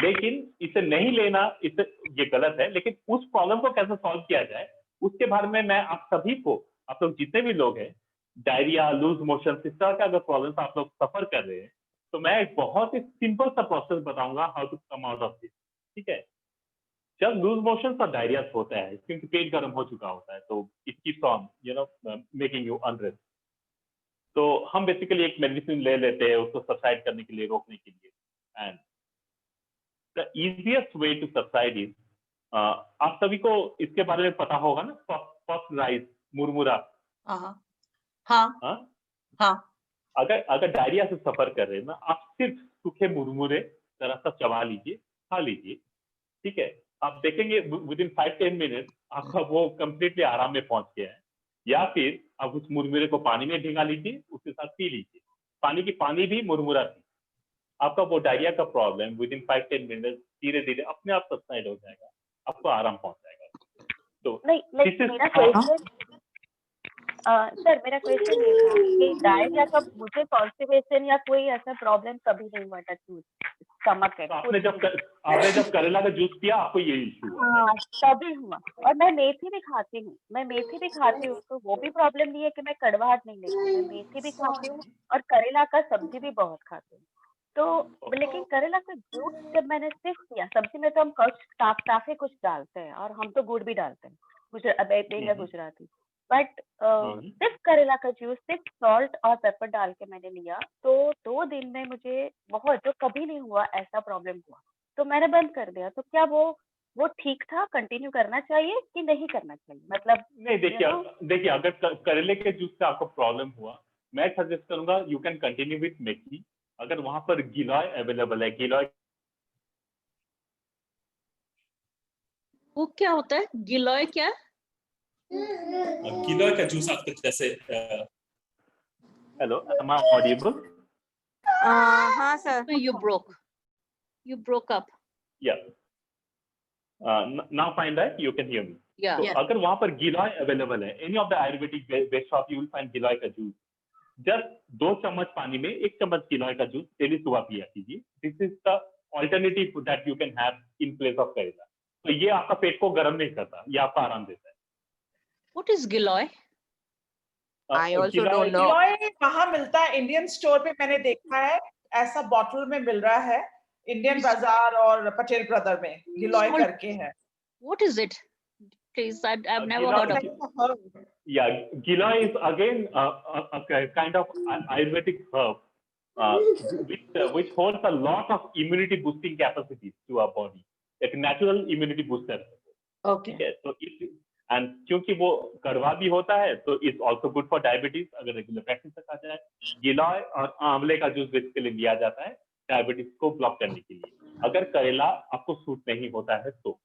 लेकिन इसे नहीं लेना, इसे ये गलत है। लेकिन उस प्रॉब्लम को कैसे सॉल्व किया जाए उसके बारे में मैं आप सभी को, आप लोग जितने भी लोग हैं, डायरिया, लूज मोशन, इस तरह का अगर प्रॉब्लम्स आप लोग सफर कर रहे हैं, तो मैं एक बहुत ही सिंपल सा प्रोसेस बताऊंगा how to come out of this. ठीक है, जब लूज मोशन और डायरिया होता है क्योंकि पेट गर्म हो चुका होता है, तो it keeps on making you unrest. तो हम बेसिकली एक मेडिसिन ले लेते हैं उसको सबसाइड करने के लिए, रोकने के लिए। And the easiest way to subside is, आप सभी को इसके बारे में पता होगा ना, पफ राइस, मुरमुरा। हाँ हाँ हाँ। अगर डायरिया से सफर कर रहे हैं ना, आप सिर्फ सूखे मुरमुरे जरा सा चबा लीजिए, खा लीजिए। ठीक है, आप देखेंगे विद इन 5-10 मिनट आपका वो कंप्लीटली आराम में पहुंच गया है। या फिर आप उस मुरमुरे को पानी में भिगा लीजिए, उसके साथ पी लीजिए, पानी भी मुरमुरा भी। आपका वो डायरिया का प्रॉब्लम विद इन 5-10 मिनट धीरे धीरे अपने आप सबसाइड हो जाएगा, आपको आराम पहुंच जाएगा। तो नहीं मेरा क्वेश्चन सर, मेरा क्वेश्चन ये था कि डाइट या कब मुझे कॉन्स्टिपेशन या कोई ऐसा प्रॉब्लम कभी नहीं हुआ था स्टमक है। आपने जब करेला का जूस पिया आपको ये इशू हुआ? हाँ तभी हुआ। और मैं मेथी भी खाती हूँ, तो वो भी प्रॉब्लम नहीं है कि मैं कड़वाहट नहीं लेती, मैं मेथी भी खाती हूँ और करेला का सब्जी भी बहुत खाती हूँ। तो लेकिन करेला का जूस जब मैंने सिर्फ किया, सब्जी में तो हम काफी कुछ डालते हैं और हम तो गुड़ भी डालते हैं, गुजराती, बट सिर्फ करेला का जूस सिर्फ सॉल्ट और पेपर डाल के मैंने लिया, तो 2 दिन में मुझे बहुत, जो कभी नहीं हुआ ऐसा प्रॉब्लम हुआ, तो मैंने बंद कर दिया। तो क्या वो ठीक था, कंटिन्यू करना चाहिए कि नहीं करना चाहिए? मतलब नहीं, देखिए अगर करेले के जूस से आपको प्रॉब्लम हुआ, मैं सजेस्ट करूंगा यू कैन कंटिन्यू विथ मेथी। अगर वहां पर गिलॉय अवेलेबल है, गिलॉय वो क्या होता है? गिलॉय क्या? गिलॉय का जूस आपको जैसे हेलो, am I audible? हाँ sir. You broke up. Yeah. Now fine, right? You can hear me. Yeah. तो अगर वहां पर गिलॉय अवेलेबल है, any of the Ayurvedic best shop you will find giloy का जूस। जस्ट 2 चम्मच पानी में 1 चम्मच गिलॉय का जूस डेली सुबह पिया कीजिए। This is the alternative that you can have in place of करेला। तो ये आपका पेट को गर्म नहीं करता, ये आपको आराम देता है। What is giloy? I also don't know. Giloy कहाँ मिलता है? इंडियन स्टोर पे मैंने देखा है, ऐसा बॉटल में मिल रहा है, इंडियन बाजार और पटेल ब्रदर में गिलॉय करके है। What is it? Please, I've never heard of it. Yeah, giloy is again a kind of Ayurvedic herb which holds a lot of immunity boosting capacities to our body, एक natural immunity booster। Okay. तो and क्योंकि वो कड़वा भी होता है, तो it's also good for diabetes. अगर रेगुलर प्रैक्टिस से खा जाए, गिलॉय और आंवले का जूस बेसिकली लिया जाता है डायबिटीज को ब्लॉक करने के लिए, अगर करेला आपको सूट नहीं होता है तो।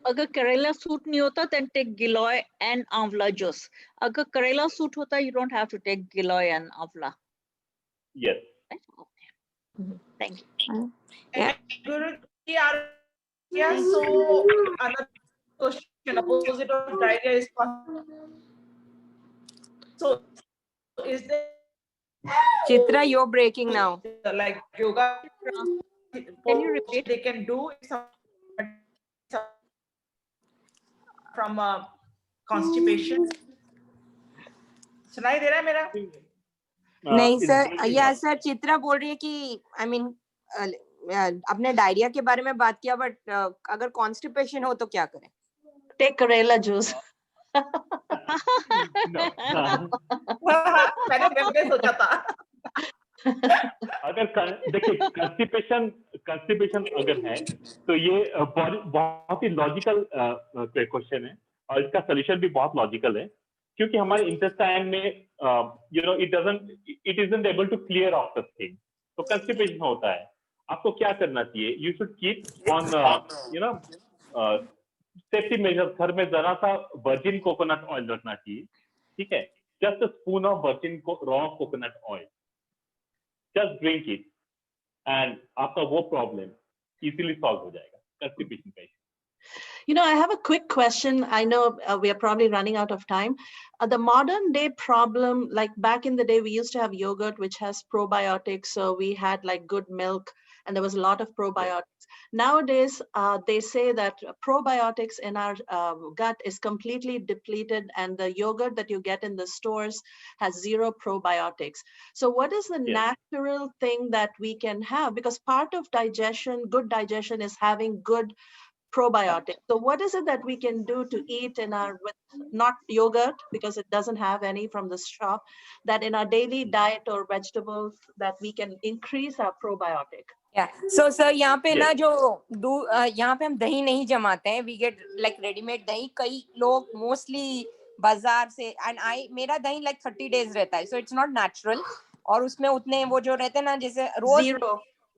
अगर करेला सूट नहीं होता then take गिलॉय and आंवला juice. अगर करेला सूट होता you don't have to take giloy and आंवला. Yes. Okay. Thank you. Guruji, so another question, opposite of diarrhea is so is there Chitra, you're breaking now. like yoga Can you repeat? they can do from constipation? सुनाई दे रहा है मेरा? नहीं sir, या sir Chitra बोल रही है कि I mean आपने डायरिया के बारे में बात किया, बट अगर कॉन्स्टिपेशन हो तो क्या करें? Take Karela juice. मैंने सोचा था। अगर देखिए कंस्टिपेशन अगर है तो ये बहुत ही लॉजिकल क्वेश्चन है, और इसका सोल्यूशन भी बहुत लॉजिकल है, क्योंकि हमारे इंटेस्टाइन में it isn't able to clear of the thing. तो कंस्टिपेशन होता है, आपको क्या करना चाहिए? You should keep on safety measure, घर में जरा सा वर्जिन कोकोनट ऑयल रखना चाहिए, ठीक है, just a spoon of virgin raw coconut oil, just drink it and आपका वो प्रॉब्लम इजीली सॉल्व हो जाएगा, कंस्टिपेशन का। You know, I have a quick question. I know we are probably running out of time. The modern day problem, like back in the day, we used to have yogurt, which has probiotics. So we had like good milk and there was a lot of probiotics. Nowadays, they say that probiotics in our gut is completely depleted and the yogurt that you get in the stores has 0 probiotics. So what is the natural thing that we can have? Because part of digestion, good digestion, is having good probiotics. So what is it that we can do to eat in our, with not yogurt because it doesn't have any from the shop, that in our daily diet or vegetables that we can increase our probiotic? So sir, यहाँ पे ना जो यहाँ पे हम दही नहीं जमाते हैं, we get like ready-made दही. कई लोग mostly बाजार से, and मेरा दही like 30 days रहता है, so it's not natural. और उसमें उतने वो जो रहते हैं ना, जैसे रोज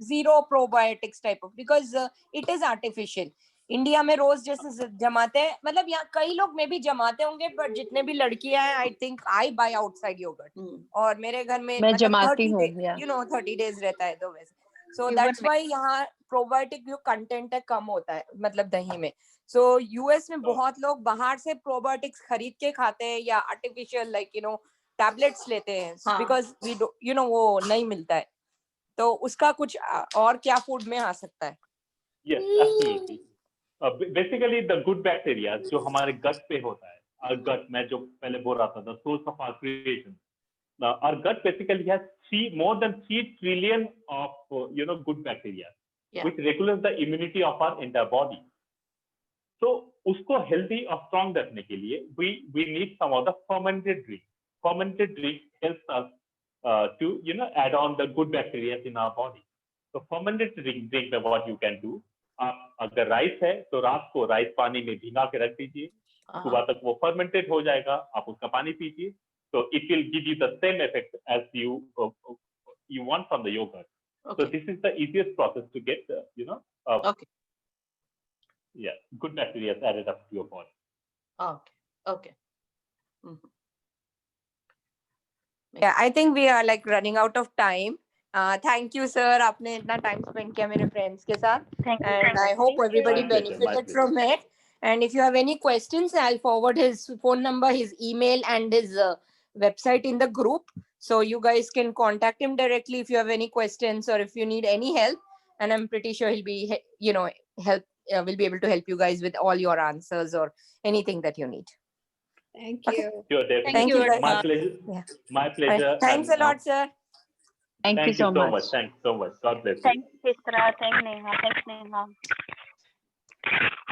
zero probiotics type of, because it is artificial. India में रोज जैसे जमाते हैं, मतलब यहाँ कई लोग में भी जमाते होंगे, बट जितने भी लड़कियां हैं, I think I buy outside yoghurt, और मेरे घर में मैं मतलब जमाती हूँ, 30 days रहता है तो वैसे, सो दैट्स व्हाई यहाँ प्रोबायोटिक जो कंटेंट है कम होता है, मतलब दही में. सो यूएस में बहुत लोग बाहर से प्रोबायोटिक्स खरीद के खाते हैं या आर्टिफिशियल लाइक टैबलेट्स लेते हैं, बिकॉज वी वो नहीं मिलता है. तो उसका कुछ और क्या फूड में आ सकता है? Yes, absolutely. Basically the good bacteria जो हमारे gut पे होता है, our gut, मैं जो पहले बोल रहा था, the source of our creation. Our gut basically has more than 3 trillion of good bacteria, which regulates the immunity of our entire body. So उसको healthy और strong रखने के लिए we need some of the fermented drink. Fermented drink helps us to add on the good bacteria in our body. So fermented drink में what you can do, आप अगर rice है तो रात को राइस पानी में भिगा के रख दीजिए, सुबह तक वो फर्मेंटेड हो जाएगा, आप उसका पानी पीजिए, so it will give you the same effect as you want from the yogurt. So this is the easiest process to get good bacteria added up to your body. Okay. Yeah, I think we are like running out of time. Thank you, sir. आपने इतना time spend किया मेरे friends के साथ. And I hope everybody benefited from it. And if you have any questions, I'll forward his phone number, his email, and his website in the group. So you guys can contact him directly if you have any questions or if you need any help. And I'm pretty sure he'll be, will be able to help you guys with all your answers or anything that you need. Thank you. Sure, Thank you. My pleasure. Yeah. My pleasure. Thanks a lot, sir. Thank you so much. Thanks so much. God bless you. Thanks, Chitra. Thanks, Neha. Thanks, Neha.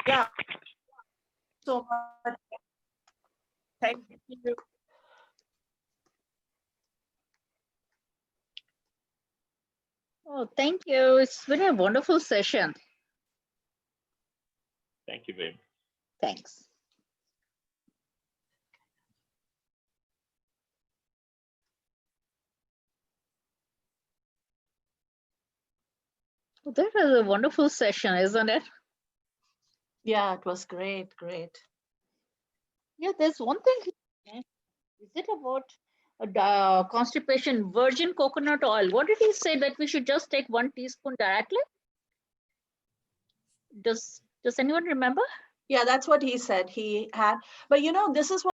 Yeah. So much. Thank you. Oh, thank you. It's been a wonderful session. Thank you very much. Thanks. That was a wonderful session, isn't it? Yeah, it was great. Yeah, there's one thing. Is it about constipation? Virgin coconut oil. What did he say, that we should just take 1 teaspoon directly? Does anyone remember? Yeah, that's what he said he had. But this is what